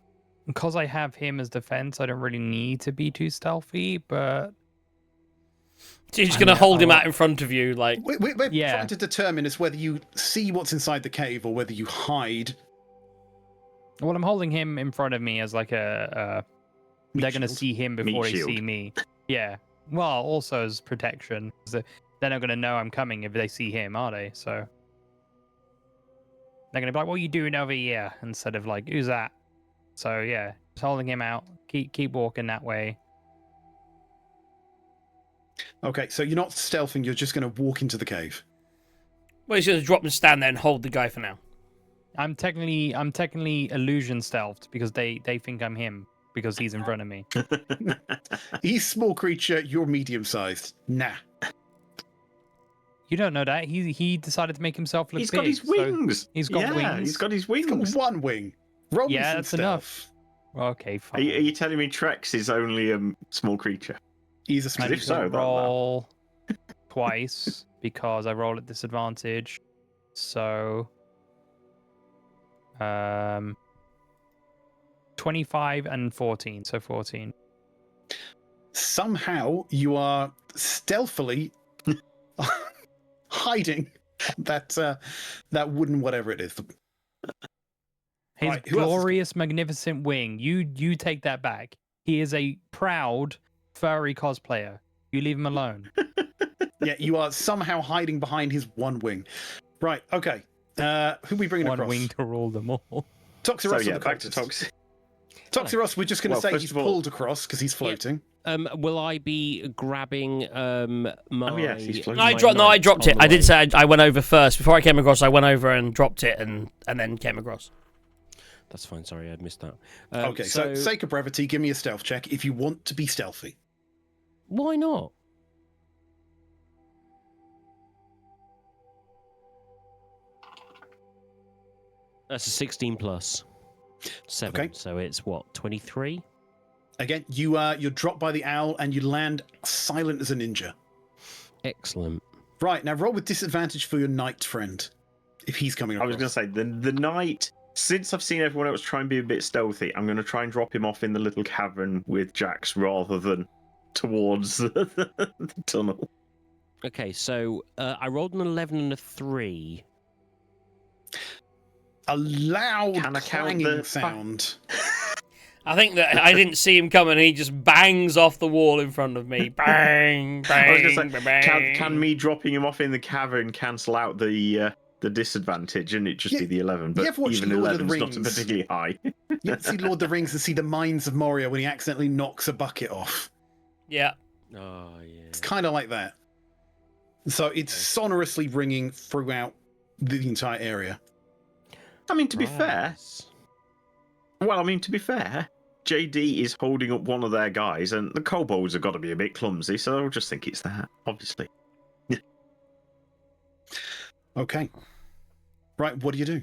because I have him as defense, I don't really need to be too stealthy, but So you're just I going to mean, hold him I'll- out in front of you, like. We're Yeah. trying to determine is whether you see what's inside the cave or whether you hide. well, I'm holding him in front of me as like a Meat they're going to shield. see him Meat before they shield. see me. Yeah. Well, also as protection. 'Cause they're not going to know I'm coming if they see him, are they? So they're going to be like, "What are you doing over here?" Instead of like, "Who's that?" So yeah, just holding him out. Keep walking that way. Okay, so you're not stealthing, you're just going to walk into the cave. Well, he's going to drop and stand there and hold the guy for now. I'm technically illusion stealthed because they think I'm him because he's in front of me. He's small creature, you're medium sized. Nah. You don't know that he decided to make himself look He's big. got his so- wings. he's got Yeah, wings. He's got his He's got wings. one wing. Roll me Yeah, some that's stealth. enough. Okay, Are fine. you telling me Trex is only a small creature? He's a I small need if to so, that- roll twice because I roll at disadvantage. So 25 and 14. So 14. Somehow you are stealthily hiding that wooden whatever it is. His Right, who else is- glorious, magnificent wing. You take that back. He is a proud furry cosplayer. You leave him alone. Yeah, you are somehow hiding behind his one wing. Right, okay. Who are we bringing One across? wing to rule them all. Toxiros So or yeah, the back to cultist? Toxic. Toxiros, we're just going to Well, say first he's of all- pulled across because he's floating. Will I be grabbing my? Oh, yes, he's floating. No, I my dropped. No, I knight dropped on it. the I did way? say I went over first. Before I came across, I went over and dropped it, and then came across. That's fine. Sorry, I missed that. Okay, so sake of brevity, give me a stealth check if you want to be stealthy. Why not? That's a 16 plus 7, Okay. so it's what, 23? Again, you're dropped by the owl and you land silent as a ninja. Excellent. Right, now roll with disadvantage for your knight friend. If he's coming I across. was going to say, the knight, since I've seen everyone else try and be a bit stealthy, I'm going to try and drop him off in the little cavern with Jax rather than towards the tunnel. Okay, so I rolled an 11 and a 3. a loud Can I count clanging the- sound. I think that I didn't see him coming. He just bangs off the wall in front of me. Bang, I was bang, gonna say, bang. can me dropping him off in the cavern cancel out the disadvantage and it just be the 11? you But ever watched even Lord of the 11's not Rings? particularly high. You see Lord of the Rings and see the Mines of Moria when he accidentally knocks a bucket off. Yeah. Oh yeah. It's kind of like that. So it's sonorously ringing throughout the entire area. I mean, to be fair, JD is holding up one of their guys, and the kobolds have got to be a bit clumsy, so I'll just think it's that, obviously. Okay. Right, what do you do?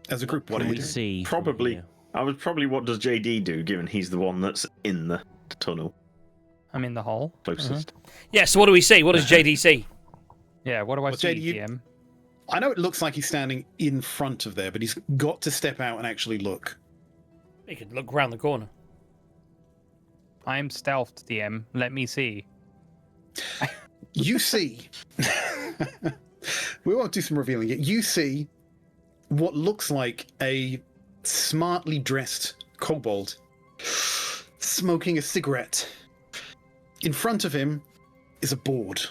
As a group, what Can do we you do? see? Probably. Yeah. I was probably, what does JD do, given he's the one that's in the tunnel I'm in the hole. closest? Yeah, so what do we see? What does JD see? Yeah, what do I Well, see, JD, you- DM? I know it looks like he's standing in front of there, but he's got to step out and actually look. He could look around the corner. I am stealthed, DM. Let me see. You see, we won't do some revealing yet. You see what looks like a smartly dressed kobold smoking a cigarette. In front of him is a board.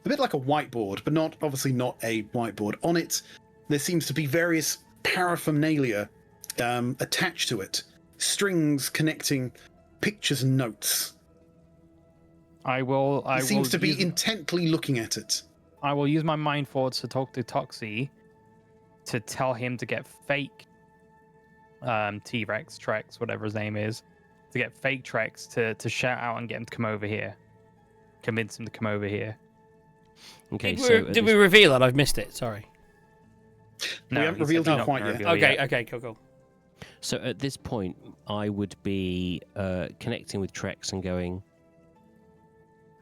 A bit like a whiteboard, but obviously not a whiteboard. On it, there seems to be various paraphernalia attached to it. Strings connecting pictures and notes. I will. He seems to be intently looking at it. I will use my mind force to talk to Toxie to tell him to get fake T-Rex, Trex, whatever his name is, to get fake Trex to shout out and get him to come over here. Convince him to come over here. Okay, Did we reveal that? I've missed it. Sorry. No, We haven't he said revealed he's it not quite gonna yet. reveal Okay, yet. okay, cool. So at this point, I would be connecting with Trex and going,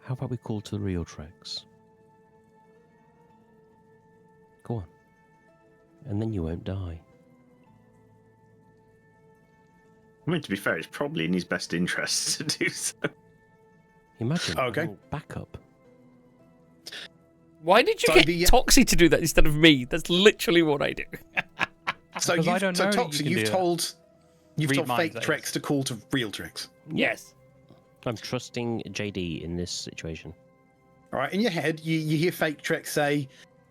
how about we call to the real Trex? Go on. And then you won't die. I mean, to be fair, it's probably in his best interest to do so. Imagine Okay. a whole backup. Why did you So get the- Toxie to do that instead of me? That's literally what I do. So Because I don't know that you Toxie, can you've do that. told Read fake minds, that Trex is. to call to real Trex. Yes. I'm trusting JD in this situation. All right, in your head, you hear fake Trex say,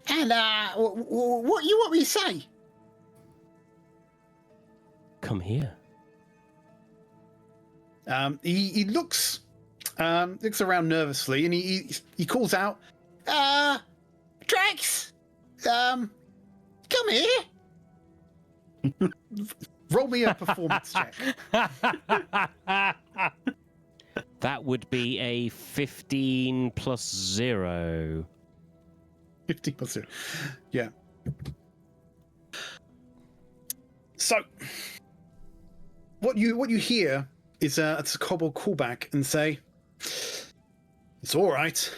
And what you want me to say? Come here. he looks around nervously and he calls out, Drax, come here. roll me a performance check. That would be a 15 plus 0. 50%. Yeah. So, what you hear is it's a kobold callback and say, "It's all right.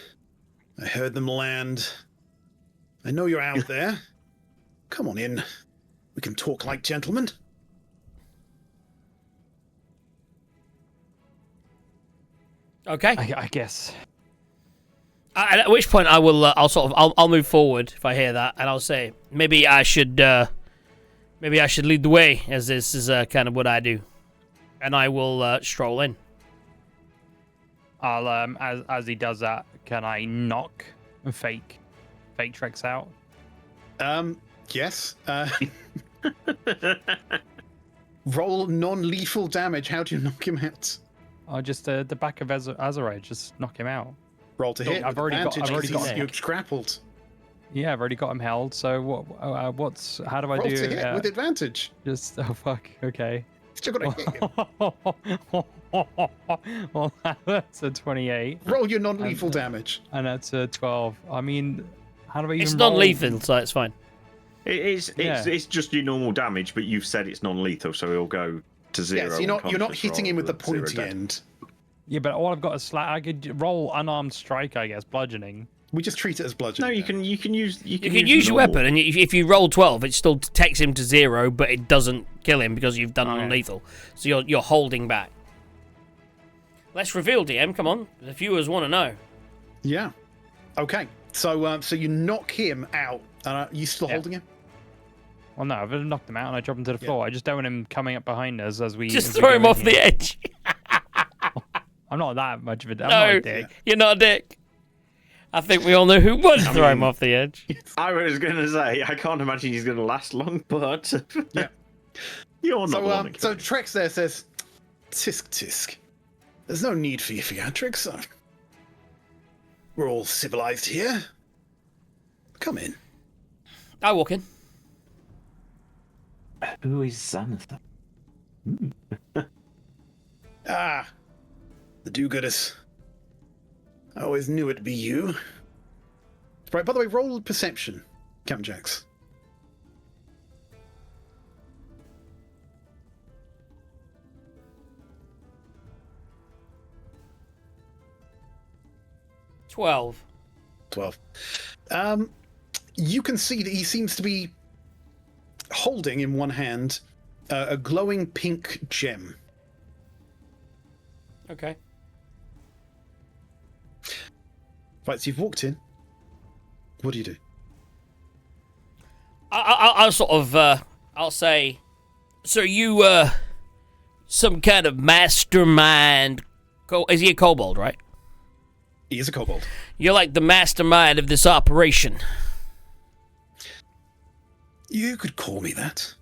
I heard them land. I know you're out there. Come on in. We can talk like gentlemen." Okay. I guess. At which point I will. I'll move forward if I hear that, and I'll say maybe I should lead the way, as this is kind of what I do, and I will stroll in. I'll as he does that, can I knock fake Trex out? Yes. Roll non-lethal damage. How do you knock him out? Or just the back of Azarite, just knock him out. Roll to hit. I've with already got- advantage I've already 'cause got- you're grappled. Yeah, I've already got him held. So what's how do I Roll do? to hit with advantage. Just oh fuck. Okay. Still got to hit him. Well, that's a 28, Roll your non-lethal damage. and that's a 12. I mean, how do I even? It's roll? non-lethal, so it's fine. It's just your normal damage, but you've said it's non-lethal, so it'll go to 0. Yes, you're not unconscious hitting him with the rather than 0 pointy dead. end. Yeah, but all I've got is I could roll unarmed strike, I guess, bludgeoning. We just treat it as No, bludgeoning. you can use You can use your normal. weapon, and if you roll 12, it still takes him to 0, but it doesn't kill him because you've done Okay. non-lethal. So you're holding back. Let's reveal, DM. Come on, the viewers want to know. Yeah. Okay, so you knock him out. You still Yeah. holding him? Well, no, I've knocked him out and I drop him to the floor. I just don't want him coming up behind us as we Just as we throw go him in off here. the edge. I'm not that much of a. I'm No, not a dick. you're not a dick. I think we all know who would throw him off the edge. I was going to say, I can't imagine he's going to last long, but Yeah. you're not the one. So Trex there says, "Tisk tisk. There's no need for your theatrics. We're all civilized here. Come in." I walk in. Who is Xanathar? Ah, the do-gooders. I always knew it'd be you. Right, by the way, roll perception, Captain Jax. $12. 12. You can see that he seems to be holding in one hand a glowing pink gem. Okay. Right, so you've walked in. What do you do? I'll sort of, I'll say, so you, some kind of mastermind. Is he a kobold, right? He is a kobold. You're like the mastermind of this operation. You could call me that.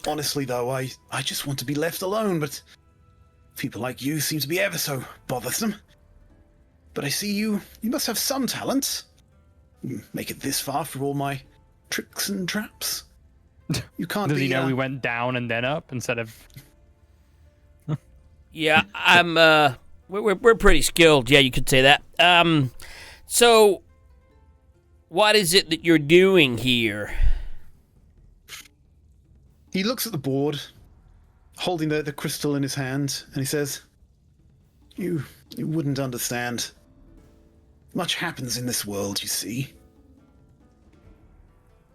Honestly, though, I just want to be left alone, but people like you seem to be ever so bothersome. But I see you must have some talent. Make it this far for all my tricks and traps. You can't Does be... he know we went down and then up instead of... Yeah, I'm, we're pretty skilled. Yeah, you could say that. So, what is it that you're doing here? He looks at the board, holding the crystal in his hand, and he says, You wouldn't understand. Much happens in this world, you see.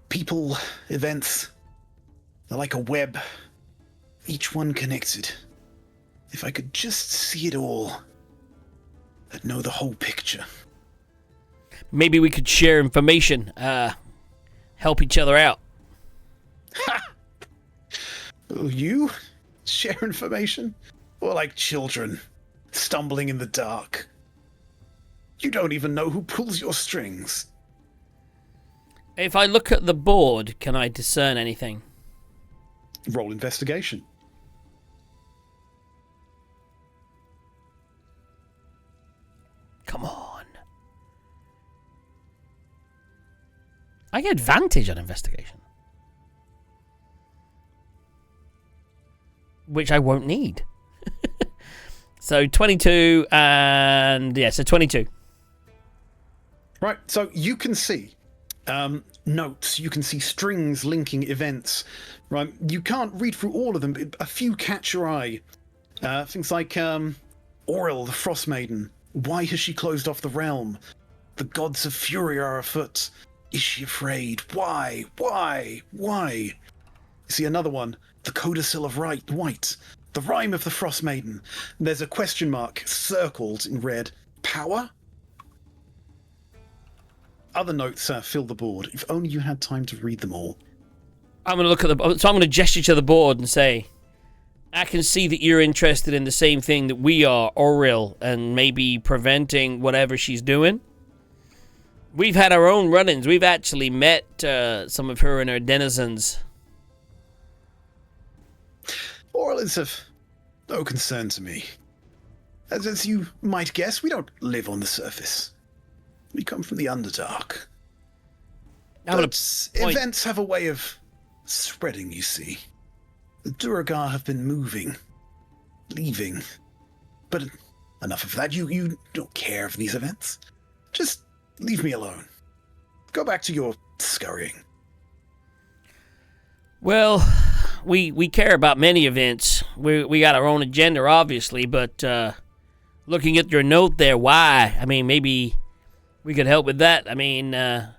People, events, they're like a web, each one connected. If I could just see it all, I'd know the whole picture. Maybe we could share information, help each other out. Ha! You share information? Or like children, stumbling in the dark. You don't even know who pulls your strings. If I look at the board, can I discern anything? Roll investigation. Come on. I get advantage on investigation. Which I won't need. So 22 and... yeah, so 22. Right, so you can see notes, you can see strings linking events. Right, you can't read through all of them, but a few catch your eye. Things like Auril, the Frost Maiden. Why has she closed off the realm? The gods of fury are afoot. Is she afraid? Why? You see another one. The Codicil of White. The Rime of the Frost Maiden. There's a question mark circled in red. Power? Other notes fill the board. If only you had time to read them all. I'm going to look at the... so I'm going to gesture to the board and say, I can see that you're interested in the same thing that we are, Auril, and maybe preventing whatever she's doing. We've had our own run-ins. We've actually met some of her and her denizens. Auril is of no concern to me. As you might guess, we don't live on the surface. We come from the Underdark. But events have a way of spreading, you see. The Duragar have been moving, leaving. But enough of that. You don't care for these events. Just leave me alone. Go back to your scurrying. Well, we care about many events. We got our own agenda, obviously, but looking at your note there, why? I mean, maybe we could help with that. I mean, that's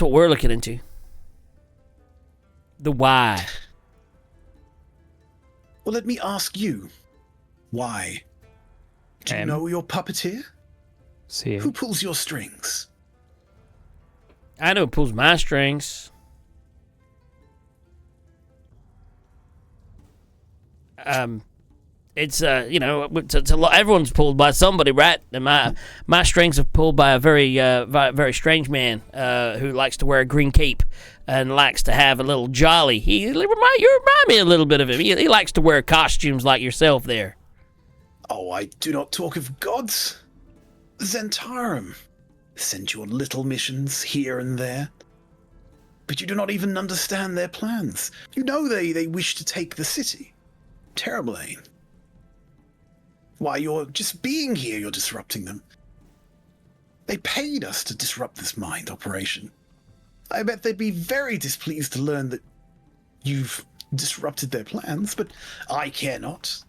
what we're looking into. The why. Well, let me ask you. Why? Do you know your puppeteer? See Who it. pulls your strings? I know who pulls my strings. It's it's a lot. Everyone's pulled by somebody, right? And my strings are pulled by a very strange man who likes to wear a green cape and likes to have a little jolly. You remind me a little bit of him. He likes to wear costumes like yourself there. Oh, I do not talk of gods. Zentarum send your little missions here and there, but you do not even understand their plans. You know they wish to take the city. Terrible aim. Why, you're just being here, you're disrupting them. They paid us to disrupt this mind operation. I bet they'd be very displeased to learn that you've disrupted their plans, but I care not.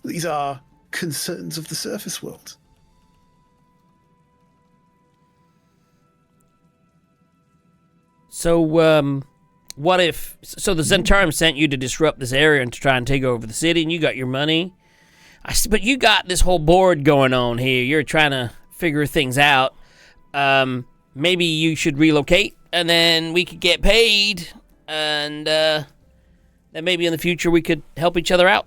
These are concerns of the surface world. So, what if... So the Zentarum sent you to disrupt this area and to try and take over the city, and you got your money. But you got this whole board going on here. You're trying to figure things out. Maybe you should relocate, and then we could get paid, and then maybe in the future we could help each other out.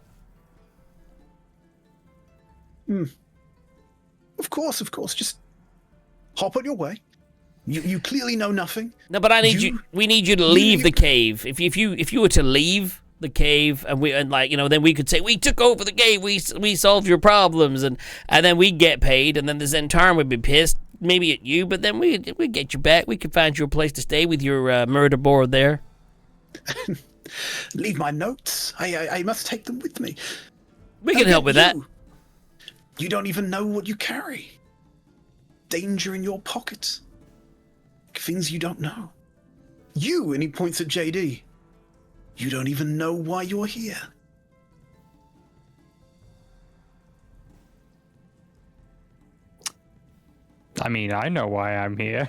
Of course. Just hop on your way. You clearly know nothing. No, but I need you. We need you to leave the cave. If you were to leave the cave, then we could say we took over the cave. We solved your problems, and then we get paid, and then the Zentarum would be pissed, maybe at you, but then we get you back. We could find you a place to stay with your murder board there. Leave my notes. I must take them with me. We can help with that. You don't even know what you carry. Danger in your pocket. Things you don't know. You, and he points at JD. You don't even know why you're here. I mean, I know why I'm here.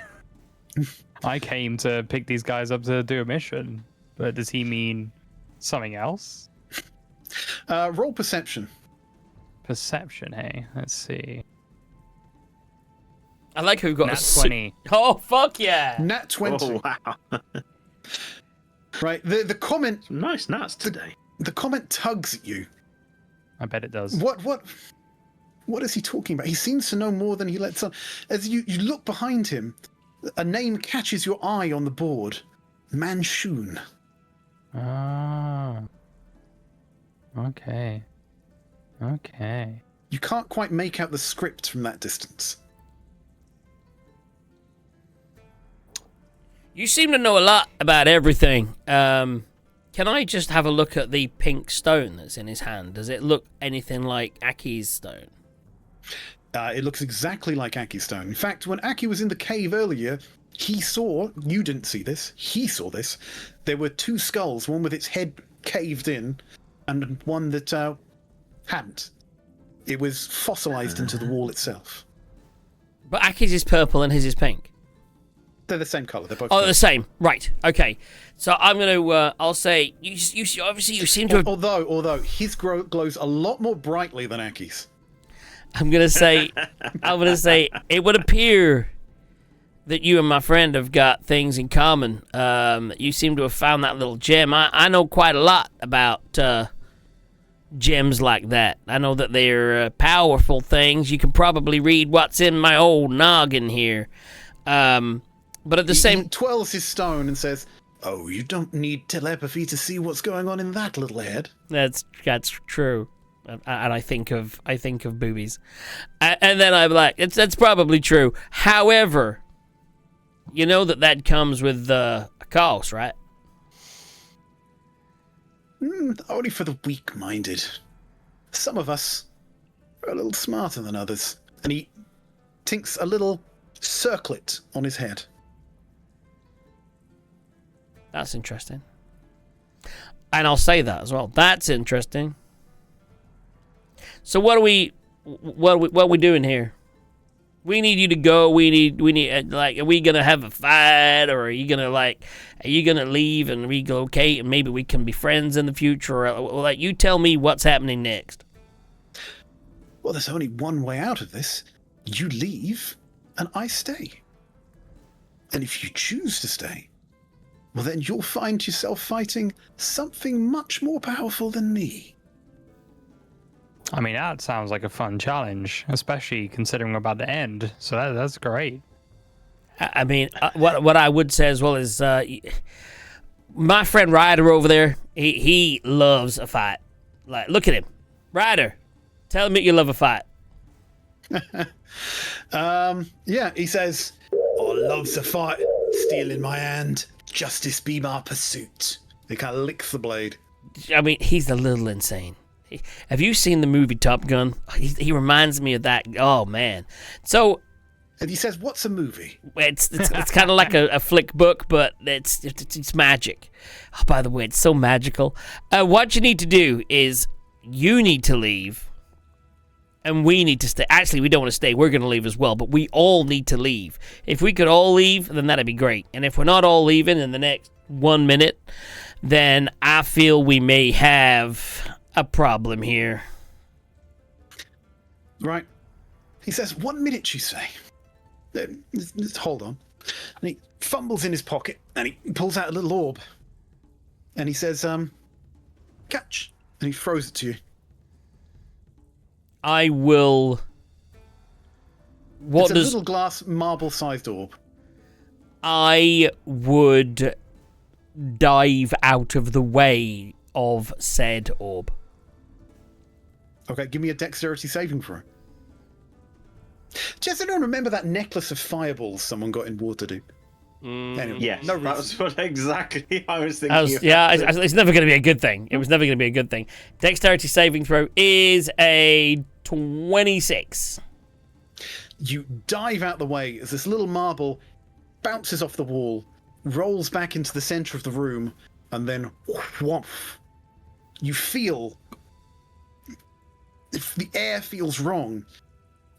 I came to pick these guys up to do a mission. But does he mean something else? Roll perception. Perception, hey? Let's see. I like who got Nat a 20. Oh, fuck yeah. Nat 20. Oh, wow. Right, the comment... Some nice nuts today. The comment tugs at you. I bet it does. What is he talking about? He seems to know more than he lets on. As you look behind him, a name catches your eye on the board. Manchun. Ah. Okay. Okay. You can't quite make out the script from that distance. You seem to know a lot about everything. Can I just have a look at the pink stone that's in his hand? Does it look anything like Aki's stone? It looks exactly like Aki's stone. In fact, when Aki was in the cave earlier, he saw, you didn't see this, he saw this. There were two skulls, one with its head caved in, and one that hadn't. It was fossilized into the wall itself. But Aki's is purple and his is pink. They're the same color. They're both. Oh, the same. Right. Okay. So I'm gonna. I'll say you obviously you seem to. Have... Although his glows a lot more brightly than Aki's. I'm gonna say it would appear that you and my friend have got things in common. You seem to have found that little gem. I know quite a lot about gems like that. I know that they're powerful things. You can probably read what's in my old noggin here. But at the same... He twirls his stone and says, "Oh, you don't need telepathy to see what's going on in that little head." That's true. And I think of boobies. And then I'm like, that's probably true. However, you know that comes with a cost, right? Only for the weak-minded. Some of us are a little smarter than others. And he tinks a little circlet on his head. That's interesting. And I'll say that as well. That's interesting. So what are we doing here? We need you to go. We need are we gonna have a fight, or are you gonna leave and relocate, and maybe we can be friends in the future? Or you tell me what's happening next. Well, there's only one way out of this. you leave and I stay. And if you choose to stay, well, then you'll find yourself fighting something much more powerful than me. I mean, that sounds like a fun challenge, especially considering about the end. So that's great. I mean, what I would say as well is, my friend Ryder over there, he loves a fight. Like, look at him, Ryder. Tell him that you love a fight. Yeah, he says, I loves a fight, steel in my hand, justice be my pursuit. He kind of licks the blade. I mean, he's a little insane. Have you seen the movie Top Gun? He reminds me of that. Oh, man. So... And he says, what's a movie? It's kind of like a flick book, but it's magic. Oh, by the way, it's so magical. What you need to do is you need to leave, and we need to stay. Actually, we don't want to stay. We're going to leave as well, but we all need to leave. If we could all leave, then that'd be great. And if we're not all leaving in the next 1 minute, then I feel we may have a problem here. Right. He says, 1 minute, you say? Just hold on. And he fumbles in his pocket and he pulls out a little orb. And he says, catch. And he throws it to you. I will... It's a little glass marble-sized orb. I would dive out of the way of said orb. Okay, give me a dexterity saving throw. Just I don't remember that necklace of fireballs someone got in Waterdeep. Anyway, Yes, no that reason. was what exactly I was thinking. It's never going to be a good thing. It was never going to be a good thing. Dexterity saving throw is a 26. You dive out the way as this little marble bounces off the wall, rolls back into the center of the room, and then whomp. You feel... If the air feels wrong,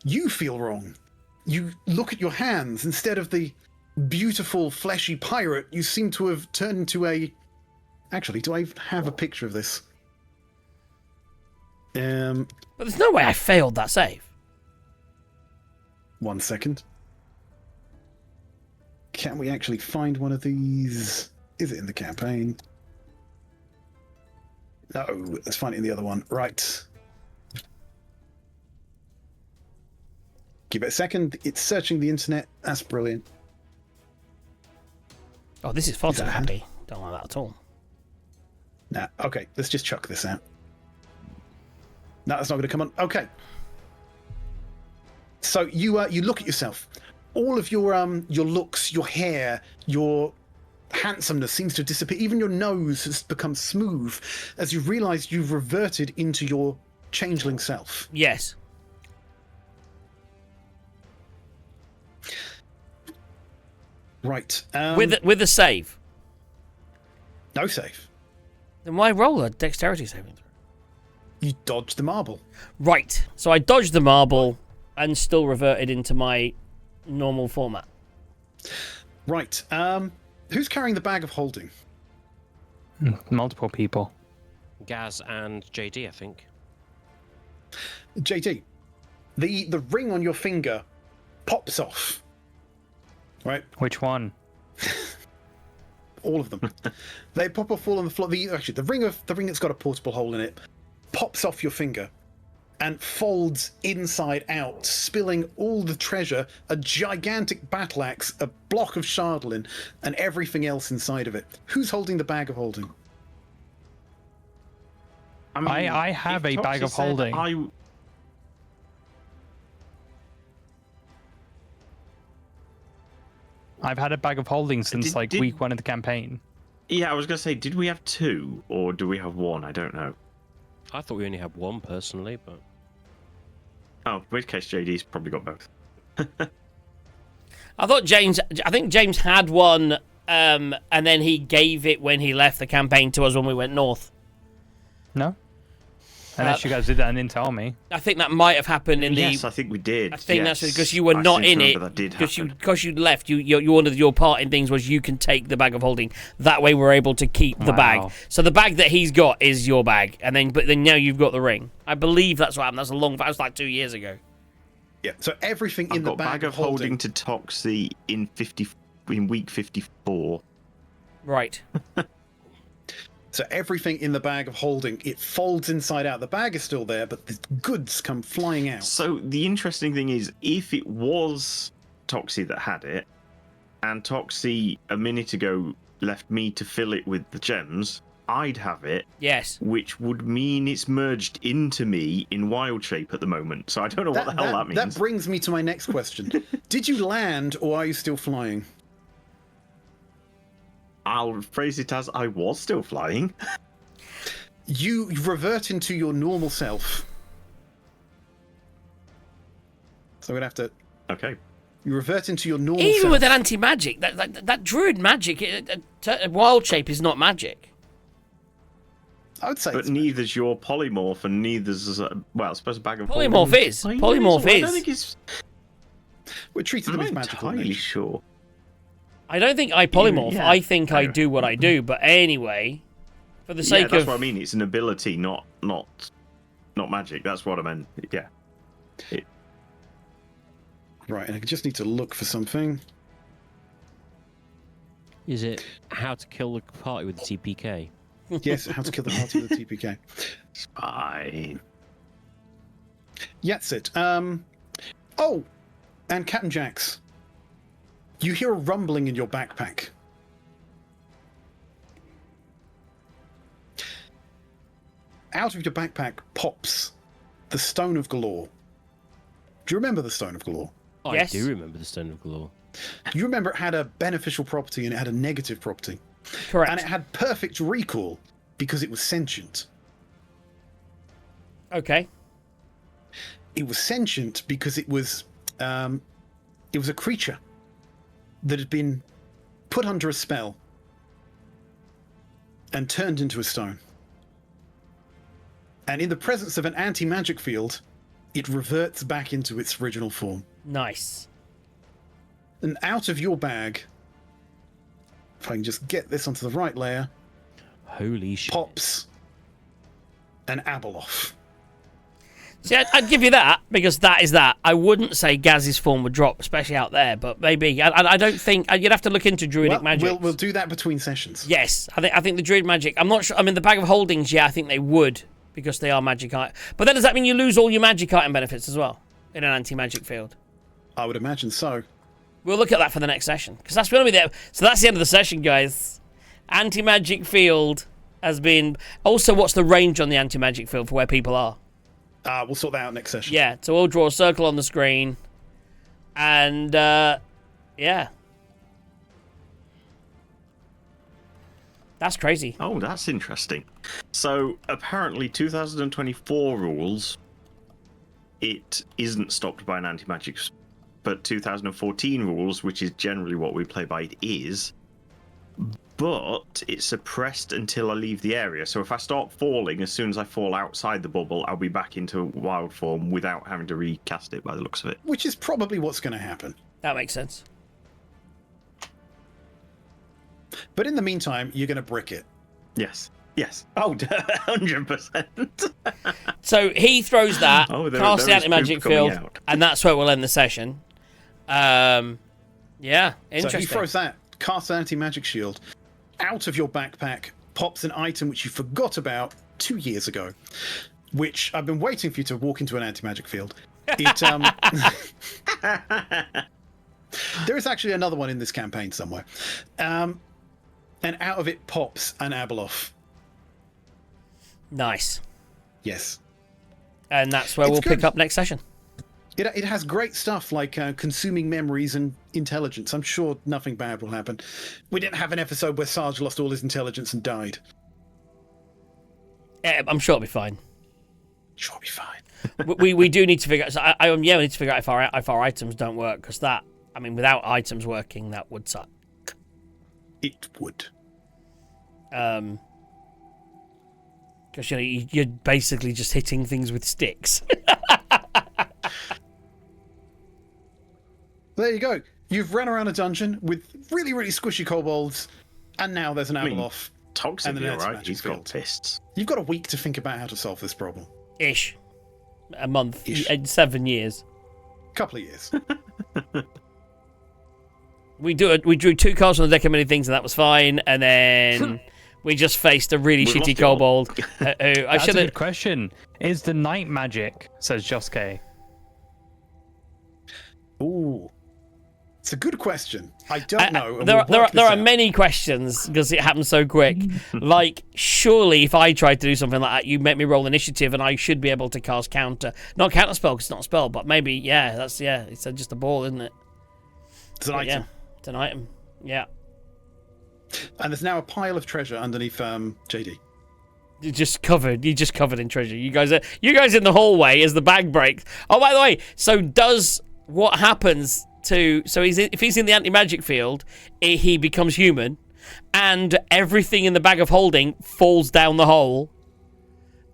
you feel wrong. You look at your hands. Instead of the beautiful, fleshy pirate, you seem to have turned into a... Actually, do I have a picture of this? But there's no way I failed that save. 1 second. Can we actually find one of these? Is it in the campaign? No, let's find it in the other one. Right. Give it a second. It's searching the internet. That's brilliant. Oh, this is far Is too that happy. Don't like that at all. Nah, okay. Let's just chuck this out. No, that's not going to come on. Okay. So you look at yourself. All of your looks, your hair, your handsomeness seems to disappear. Even your nose has become smooth as you realise you've reverted into your changeling self. Yes. Right. With a save. No save. Then why roll a dexterity saving throw? You dodged the marble. Right. So I dodged the marble and still reverted into my normal format. Right. Who's carrying the bag of holding? Multiple people. Gaz and JD, I think. JD. The ring on your finger pops off. Right? Which one? All of them. They pop off all on the floor. The ring that's got a portable hole in it pops off your finger and folds inside out, spilling all the treasure, a gigantic battle axe, a block of shardlin, and everything else inside of it. Who's holding the bag of holding? I mean, I have if a bag Toxie of said holding. I've had a bag of holding since week 1 of the campaign. Yeah, I was going to say, did we have 2 or do we have 1? I don't know. I thought we only had one personally, but Oh, in which case JD's probably got both. I think James had one, and then he gave it when he left the campaign to us when we went north. No? Unless you guys did that and didn't tell me. I think that might have happened in the... Yes, I think we did. I think yes. that's because you were I not seem in to it. remember that did happen. Because you left. You one of your part in things was you can take the bag of holding. That way we're able to keep the bag. Wow. So the bag that he's got is your bag, but then now you've got the ring. I believe that's what happened. That was like 2 years ago. Yeah. So everything in I've the got bag of holding to Toxie in week 54. Right. So everything in the bag of holding, it folds inside out. The bag is still there, but the goods come flying out. So the interesting thing is, if it was Toxie that had it, and Toxie a minute ago left me to fill it with the gems, I'd have it. Yes. Which would mean it's merged into me in wild shape at the moment. So I don't know what the hell that means. That brings me to my next question. Did you land, or are you still flying? I'll phrase it as I was still flying. You revert into your normal self. So we'd have to. Okay. You revert into your normal self. Even with an anti-magic, that druid magic, wild shape is not magic. I would say. But neither's your polymorph, and neither's well, I suppose a bag of Polymorph holding. is. Polymorph I is. don't think it's. We're treating them I'm as magical. entirely nature. sure. I don't think I polymorph. Yeah. I think I Anyway. do what I do. But anyway, for the sake that's of what I mean. It's an ability, not magic. That's what I meant. Yeah. Right, and I just need to look for something. Is it how to kill the party with the TPK? Yes, how to kill the party with a TPK. It's fine. That's it. Oh, and Captain Jax, you hear a rumbling in your backpack. Out of your backpack pops the Stone of Galore. Do you remember the Stone of Galore? Yes. I do remember the Stone of Galore. You remember it had a beneficial property and it had a negative property. correct. And it had perfect recall because it was sentient. Okay. It was sentient because it was a creature that had been put under a spell and turned into a stone. And in the presence of an anti-magic field, it reverts back into its original form. Nice. And out of your bag, if I can just get this onto the right layer, Holy shit. pops an Abeloth. See, I'd give you that because that is that. I wouldn't say Gaz's form would drop, especially out there, but maybe. I don't think you'd have to look into druidic magic. We'll do that between sessions. Yes, I think the druid magic. I'm not sure. I mean, the bag of holdings. Yeah, I think they would because they are magic item. But then does that mean you lose all your magic item benefits as well in an anti-magic field? I would imagine so. We'll look at that for the next session because that's going to be there. So that's the end of the session, guys. Anti-magic field has been. Also, what's the range on the anti-magic field for where people are? We'll sort that out next session. Yeah, so we'll draw a circle on the screen. And, yeah. That's crazy. Oh, that's interesting. So apparently 2024 rules, it isn't stopped by an anti-magic, but 2014 rules, which is generally what we play by, it is. But it's suppressed until I leave the area. So if I start falling, as soon as I fall outside the bubble, I'll be back into wild form without having to recast it by the looks of it. Which is probably what's going to happen. That makes sense. But in the meantime, you're going to brick it. Yes. Yes. Oh, 100%. So he throws that, Oh, there casts the is anti-magic poop coming field, out. and that's where we'll end the session. Yeah, interesting. So he throws that, casts an anti-magic shield. Out of your backpack pops an item which you forgot about 2 years ago, which I've been waiting for you to walk into an anti-magic field. It, there is actually another one in this campaign somewhere. And out of it pops an Abeloth. Nice. Yes. And that's where It's we'll pick good. up next session. It has great stuff like consuming memories and intelligence. I'm sure nothing bad will happen. We didn't have an episode where Sarge lost all his intelligence and died. Yeah, I'm sure it'll be fine. Sure, it'll be fine. we do need to figure out. So we need to figure out if our items don't work because that. I mean, without items working, that would suck. It would. Because you're basically just hitting things with sticks. There you go. You've run around a dungeon with really, really squishy kobolds, and now there's an mean, Abeloth. Toxic, And then you're it's right. magic He's got field. fists. You've got a week to think about how to solve this problem. Ish. A month. Ish. 7 years. Couple of years. We drew 2 cards on the deck of many things, and that was fine. And then we just faced a really We've shitty lost it all. kobold. Who I That's a should good have. question. Is the night magic? Says Josuke. Ooh. It's a good question. I don't know. and There we'll work this are out. many questions because it happened so quick. Like, surely if I tried to do something like that, you make me roll initiative, and I should be able to cast counter. Not counter spell because it's not a spell, but maybe it's just a ball, isn't it? It's an But item. yeah, it's an item. Yeah. And there's now a pile of treasure underneath JD. You're just covered in treasure. You guys in the hallway as the bag breaks. Oh, by the way, so what happens to if he's in the anti-magic field, he becomes human, and everything in the bag of holding falls down the hole,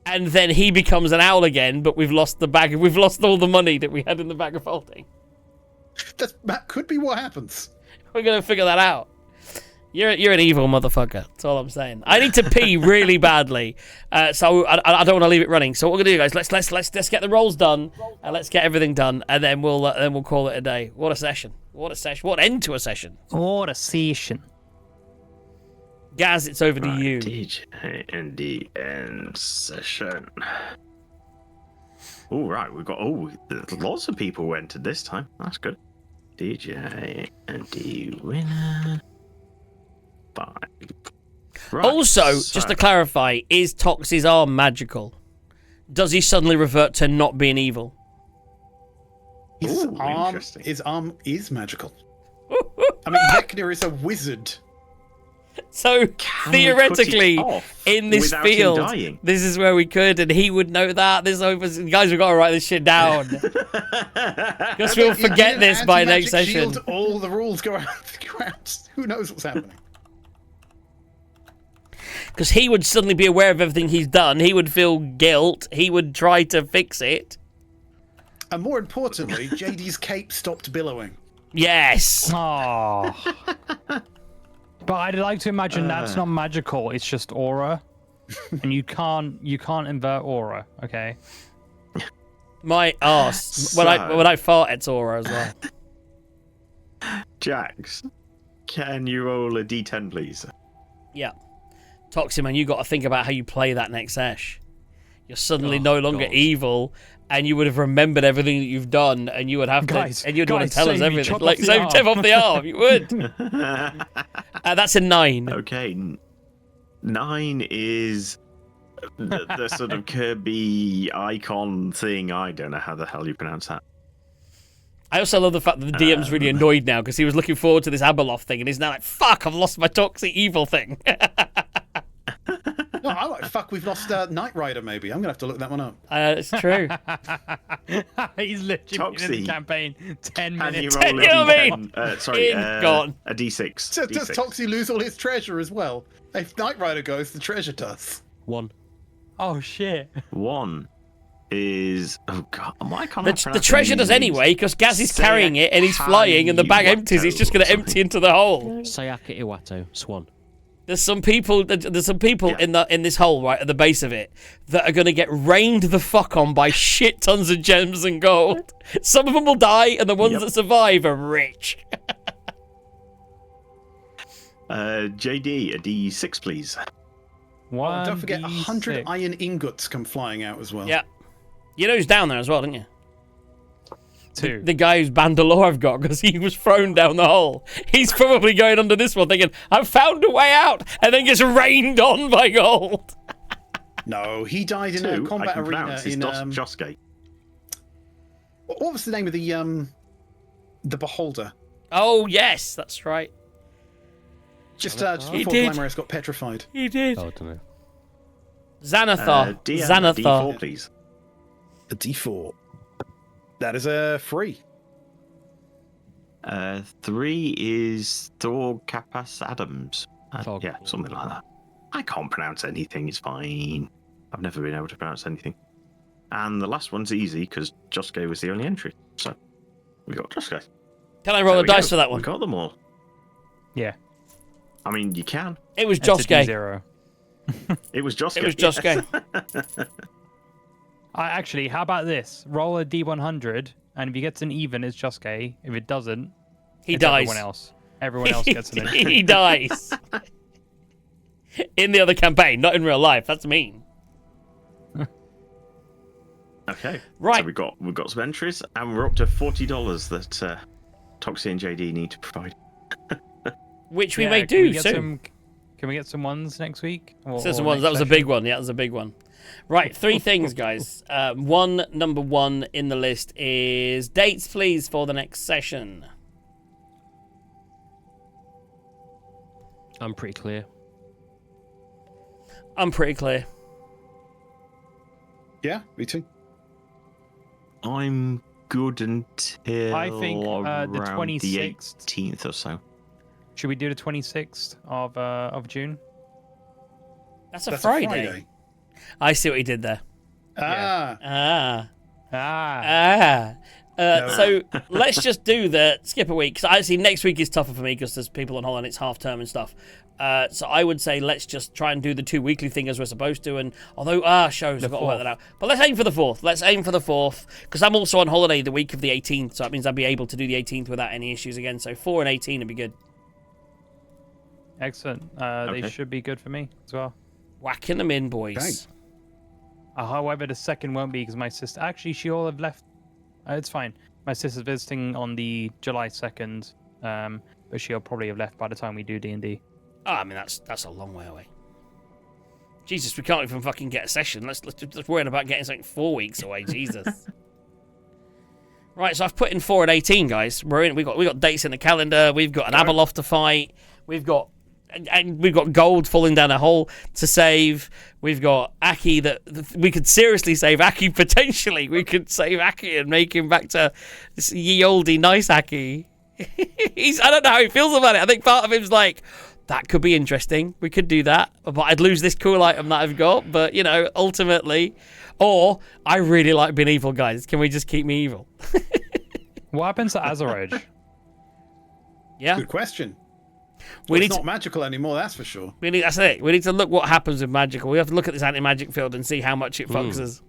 and then he becomes an owl again. But we've lost all the money that we had in the bag of holding. That could be what happens. We're gonna figure that out. You're an evil motherfucker. That's all I'm saying. I need to pee really badly, so I don't want to leave it running. So what we're gonna do, guys? Let's get the rolls done, and let's get everything done, and then we'll call it a day. What a session! What a session! What end to a session! What a session. Gaz, it's over to Right, you. DJ and the end session. All right, we've got lots of people who entered this time. That's good. DJ and the winner. 5. Right, Also, just to clarify, is Tox's arm magical? Does he suddenly revert to not being evil? His Ooh, arm interesting. is magical. I mean, Vecna is a wizard. So Can we theoretically, cut it off in this without him field, dying? this is where we could, and he would know that. Guys, we've got to write this shit down. Because we'll forget this by next session. Shield, all the rules go out. Who knows what's happening? Because he would suddenly be aware of everything he's done. He would feel guilt. He would try to fix it. And more importantly, JD's cape stopped billowing. Yes. Oh. But I'd like to imagine that's not magical. It's just aura, and you can't invert aura. Okay. My arse. When I fart, it's aura as well. Jax, can you roll a d10, please? Yeah. Toxic man, you got to think about how you play that next sesh. You're suddenly no longer evil, and you would have remembered everything that you've done, and you would have to, and you'd want to tell us everything. Like, save Tim off the arm, you would. That's a 9. Okay, 9 is the sort of Kirby icon thing. I don't know how the hell you pronounce that. I also love the fact that the DM's really annoyed now because he was looking forward to this Abeloth thing, and he's now like, "Fuck! I've lost my toxic evil thing." No, I'm like, fuck, we've lost Knight Rider, maybe. I'm going to have to look that one up. It's true. He's literally been in the campaign 10 Can minutes. you roll You know what I a d10? Sorry, gone. a d6. So does D6. Toxie lose all his treasure as well? If Knight Rider goes, the treasure does. 1. Oh shit. 1 is... Oh, God. Why can't I The pronounce treasure any does names? anyway because Gaz is Say carrying it and he's flying, and the bag empties. It's just going to empty into the hole. Sayaka Iwato, Swan. There's some people in this hole right at the base of it that are going to get rained the fuck on by shit tons of gems and gold. Some of them will die, and the ones that survive are rich. JD, a d6, please. One. Don't forget, 100 iron ingots come flying out as well. Yeah. You know who's down there as well, don't you? 2. The guy whose bandolier I've got, because he was thrown down the hole. He's probably going under this one thinking, I've found a way out, and then gets rained on by gold. No, he died in a 2, combat I can arena pronounce, in... is Josuke. What was the name of the Beholder? Oh, yes, that's right. Just He before did. Glamorous got petrified. He did. Oh, I don't know. Xanathar. D4, Xanathar. please. A D4. That is a 3. 3 is Thor Capas Adams. Thor. Yeah, something like that. I can't pronounce anything, it's fine. I've never been able to pronounce anything. And the last one's easy, because Josuke was the only entry. So, we got Josuke. Can I roll There a we dice go. for that We one? got them all. Yeah. I mean, you can. It was It's a Josuke. D0. It was Josuke. It was Josuke. Actually, how about this? Roll a D100, and if he gets an even, it's Josuke. If it doesn't, He it's dies. Everyone else. Everyone else gets an He dies. In the other campaign, not in real life. That's mean. Okay. Right. So we've got some entries, and we're up to $40 that Toxie and JD need to provide. Which we Yeah, may can do we get soon. Can we get some ones next week? So some ones. That was a big one. Yeah, that was a big one. Right, 3 things, guys. Number one in the list is dates, please, for the next session. I'm pretty clear. I'm pretty clear. Yeah, me too. I'm good until I think the around 26th. the 18th or so. Should we do the 26th of June? That's a That's Friday. I see what he did there. Ah, Ah. So let's just do the skip a week. Because actually next week is tougher for me because there's people on holiday, it's half term and stuff. So I would say let's just try and do the 2 weekly thing as we're supposed to. And although shows, I've got to work that out. But let's aim for the 4th. Let's aim for the 4th because I'm also on holiday the week of the 18th. So that means I'll be able to do the 18th without any issues again. So 4 and 18 would be good. Excellent. Okay. They should be good for me as well. Whacking them in, boys. Okay. However, the second won't be because my sister. Actually, she all have left. It's fine. My sister's visiting on the July 2nd, but she'll probably have left by the time we do D&D. Oh, I mean, that's a long way away. Jesus, we can't even fucking get a session. Let's worry about getting something 4 weeks away. Jesus. Right, so I've put in 4 and 18, guys. We're in. We got dates in the calendar. We've got an Abeloth to fight. We've got gold falling down a hole to save. We've got Aki that we could seriously save Aki potentially. We could save Aki and make him back to this ye olde nice Aki. I don't know how he feels about it. I think part of him's like, that could be interesting. We could do that, but I'd lose this cool item that I've got. But ultimately, or I really like being evil, guys. Can we just keep me evil? What happens to Azaroj? Yeah, good question. we need It's to. not magical anymore, that's for sure. That's it. We need to look what happens with magical. We have to look at this anti-magic field and see how much it fucks us.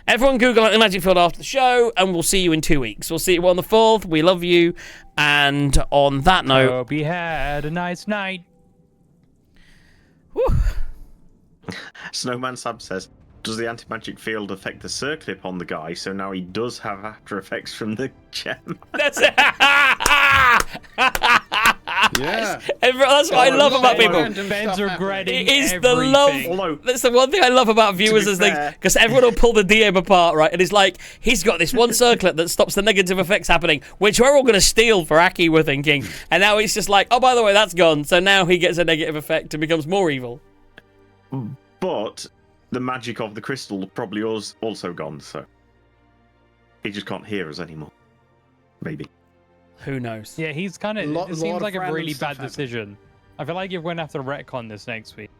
Everyone Google anti-magic field after the show, and we'll see you in 2 weeks. We'll see you on the 4th. We love you. And on that note... Hope you had a nice night. Whew, Snowman Sab says, does the anti-magic field affect the circlip on the guy, so now he does have after effects from the gem? that's it. Yeah. That's what I love about people. Random Ben's stuff regretting It is the everything. love. Although, That's the one thing I love about viewers be as things, fair- because everyone will pull the DM apart, right? And it's like, he's got this one circlet that stops the negative effects happening, which we're all going to steal for Aki, we're thinking. And now it's just like, oh, by the way, that's gone. So now he gets a negative effect and becomes more evil. but the magic of the crystal probably also gone, so he just can't hear us anymore. Maybe. Who knows? Yeah, he's kind of. Lot It seems of like a random really stuff bad happening. decision. I feel like you're going to have to retcon this next week.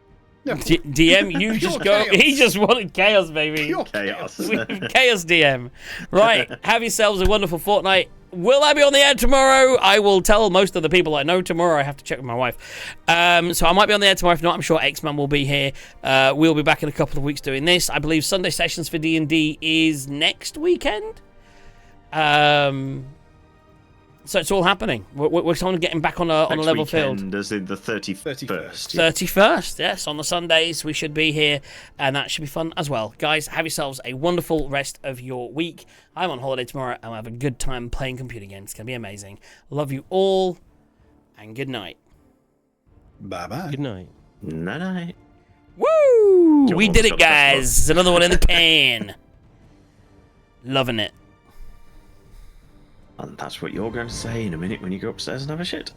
DM, you just go. chaos. He just wanted chaos, baby. Pure Chaos. Chaos DM. Right. Have yourselves a wonderful fortnight. Will I be on the air tomorrow? I will tell most of the people I know tomorrow. I have to check with my wife. So I might be on the air tomorrow. If not, I'm sure X-Man will be here. We'll be back in a couple of weeks doing this. I believe Sunday sessions for D&D is next weekend. So it's all happening. We're kind of getting back on a Next level weekend, field. as in the 31st. Yeah. 31st, yes, on the Sundays we should be here, and that should be fun as well. Guys, have yourselves a wonderful rest of your week. I'm on holiday tomorrow, and I'll have a good time playing computer games. It's going to be amazing. Love you all, and good night. Bye-bye. Good night. Night. Woo! Your We did it, one-stop shop. guys. It's another one in the can. Loving it. And that's what you're going to say in a minute when you go upstairs and have a shit.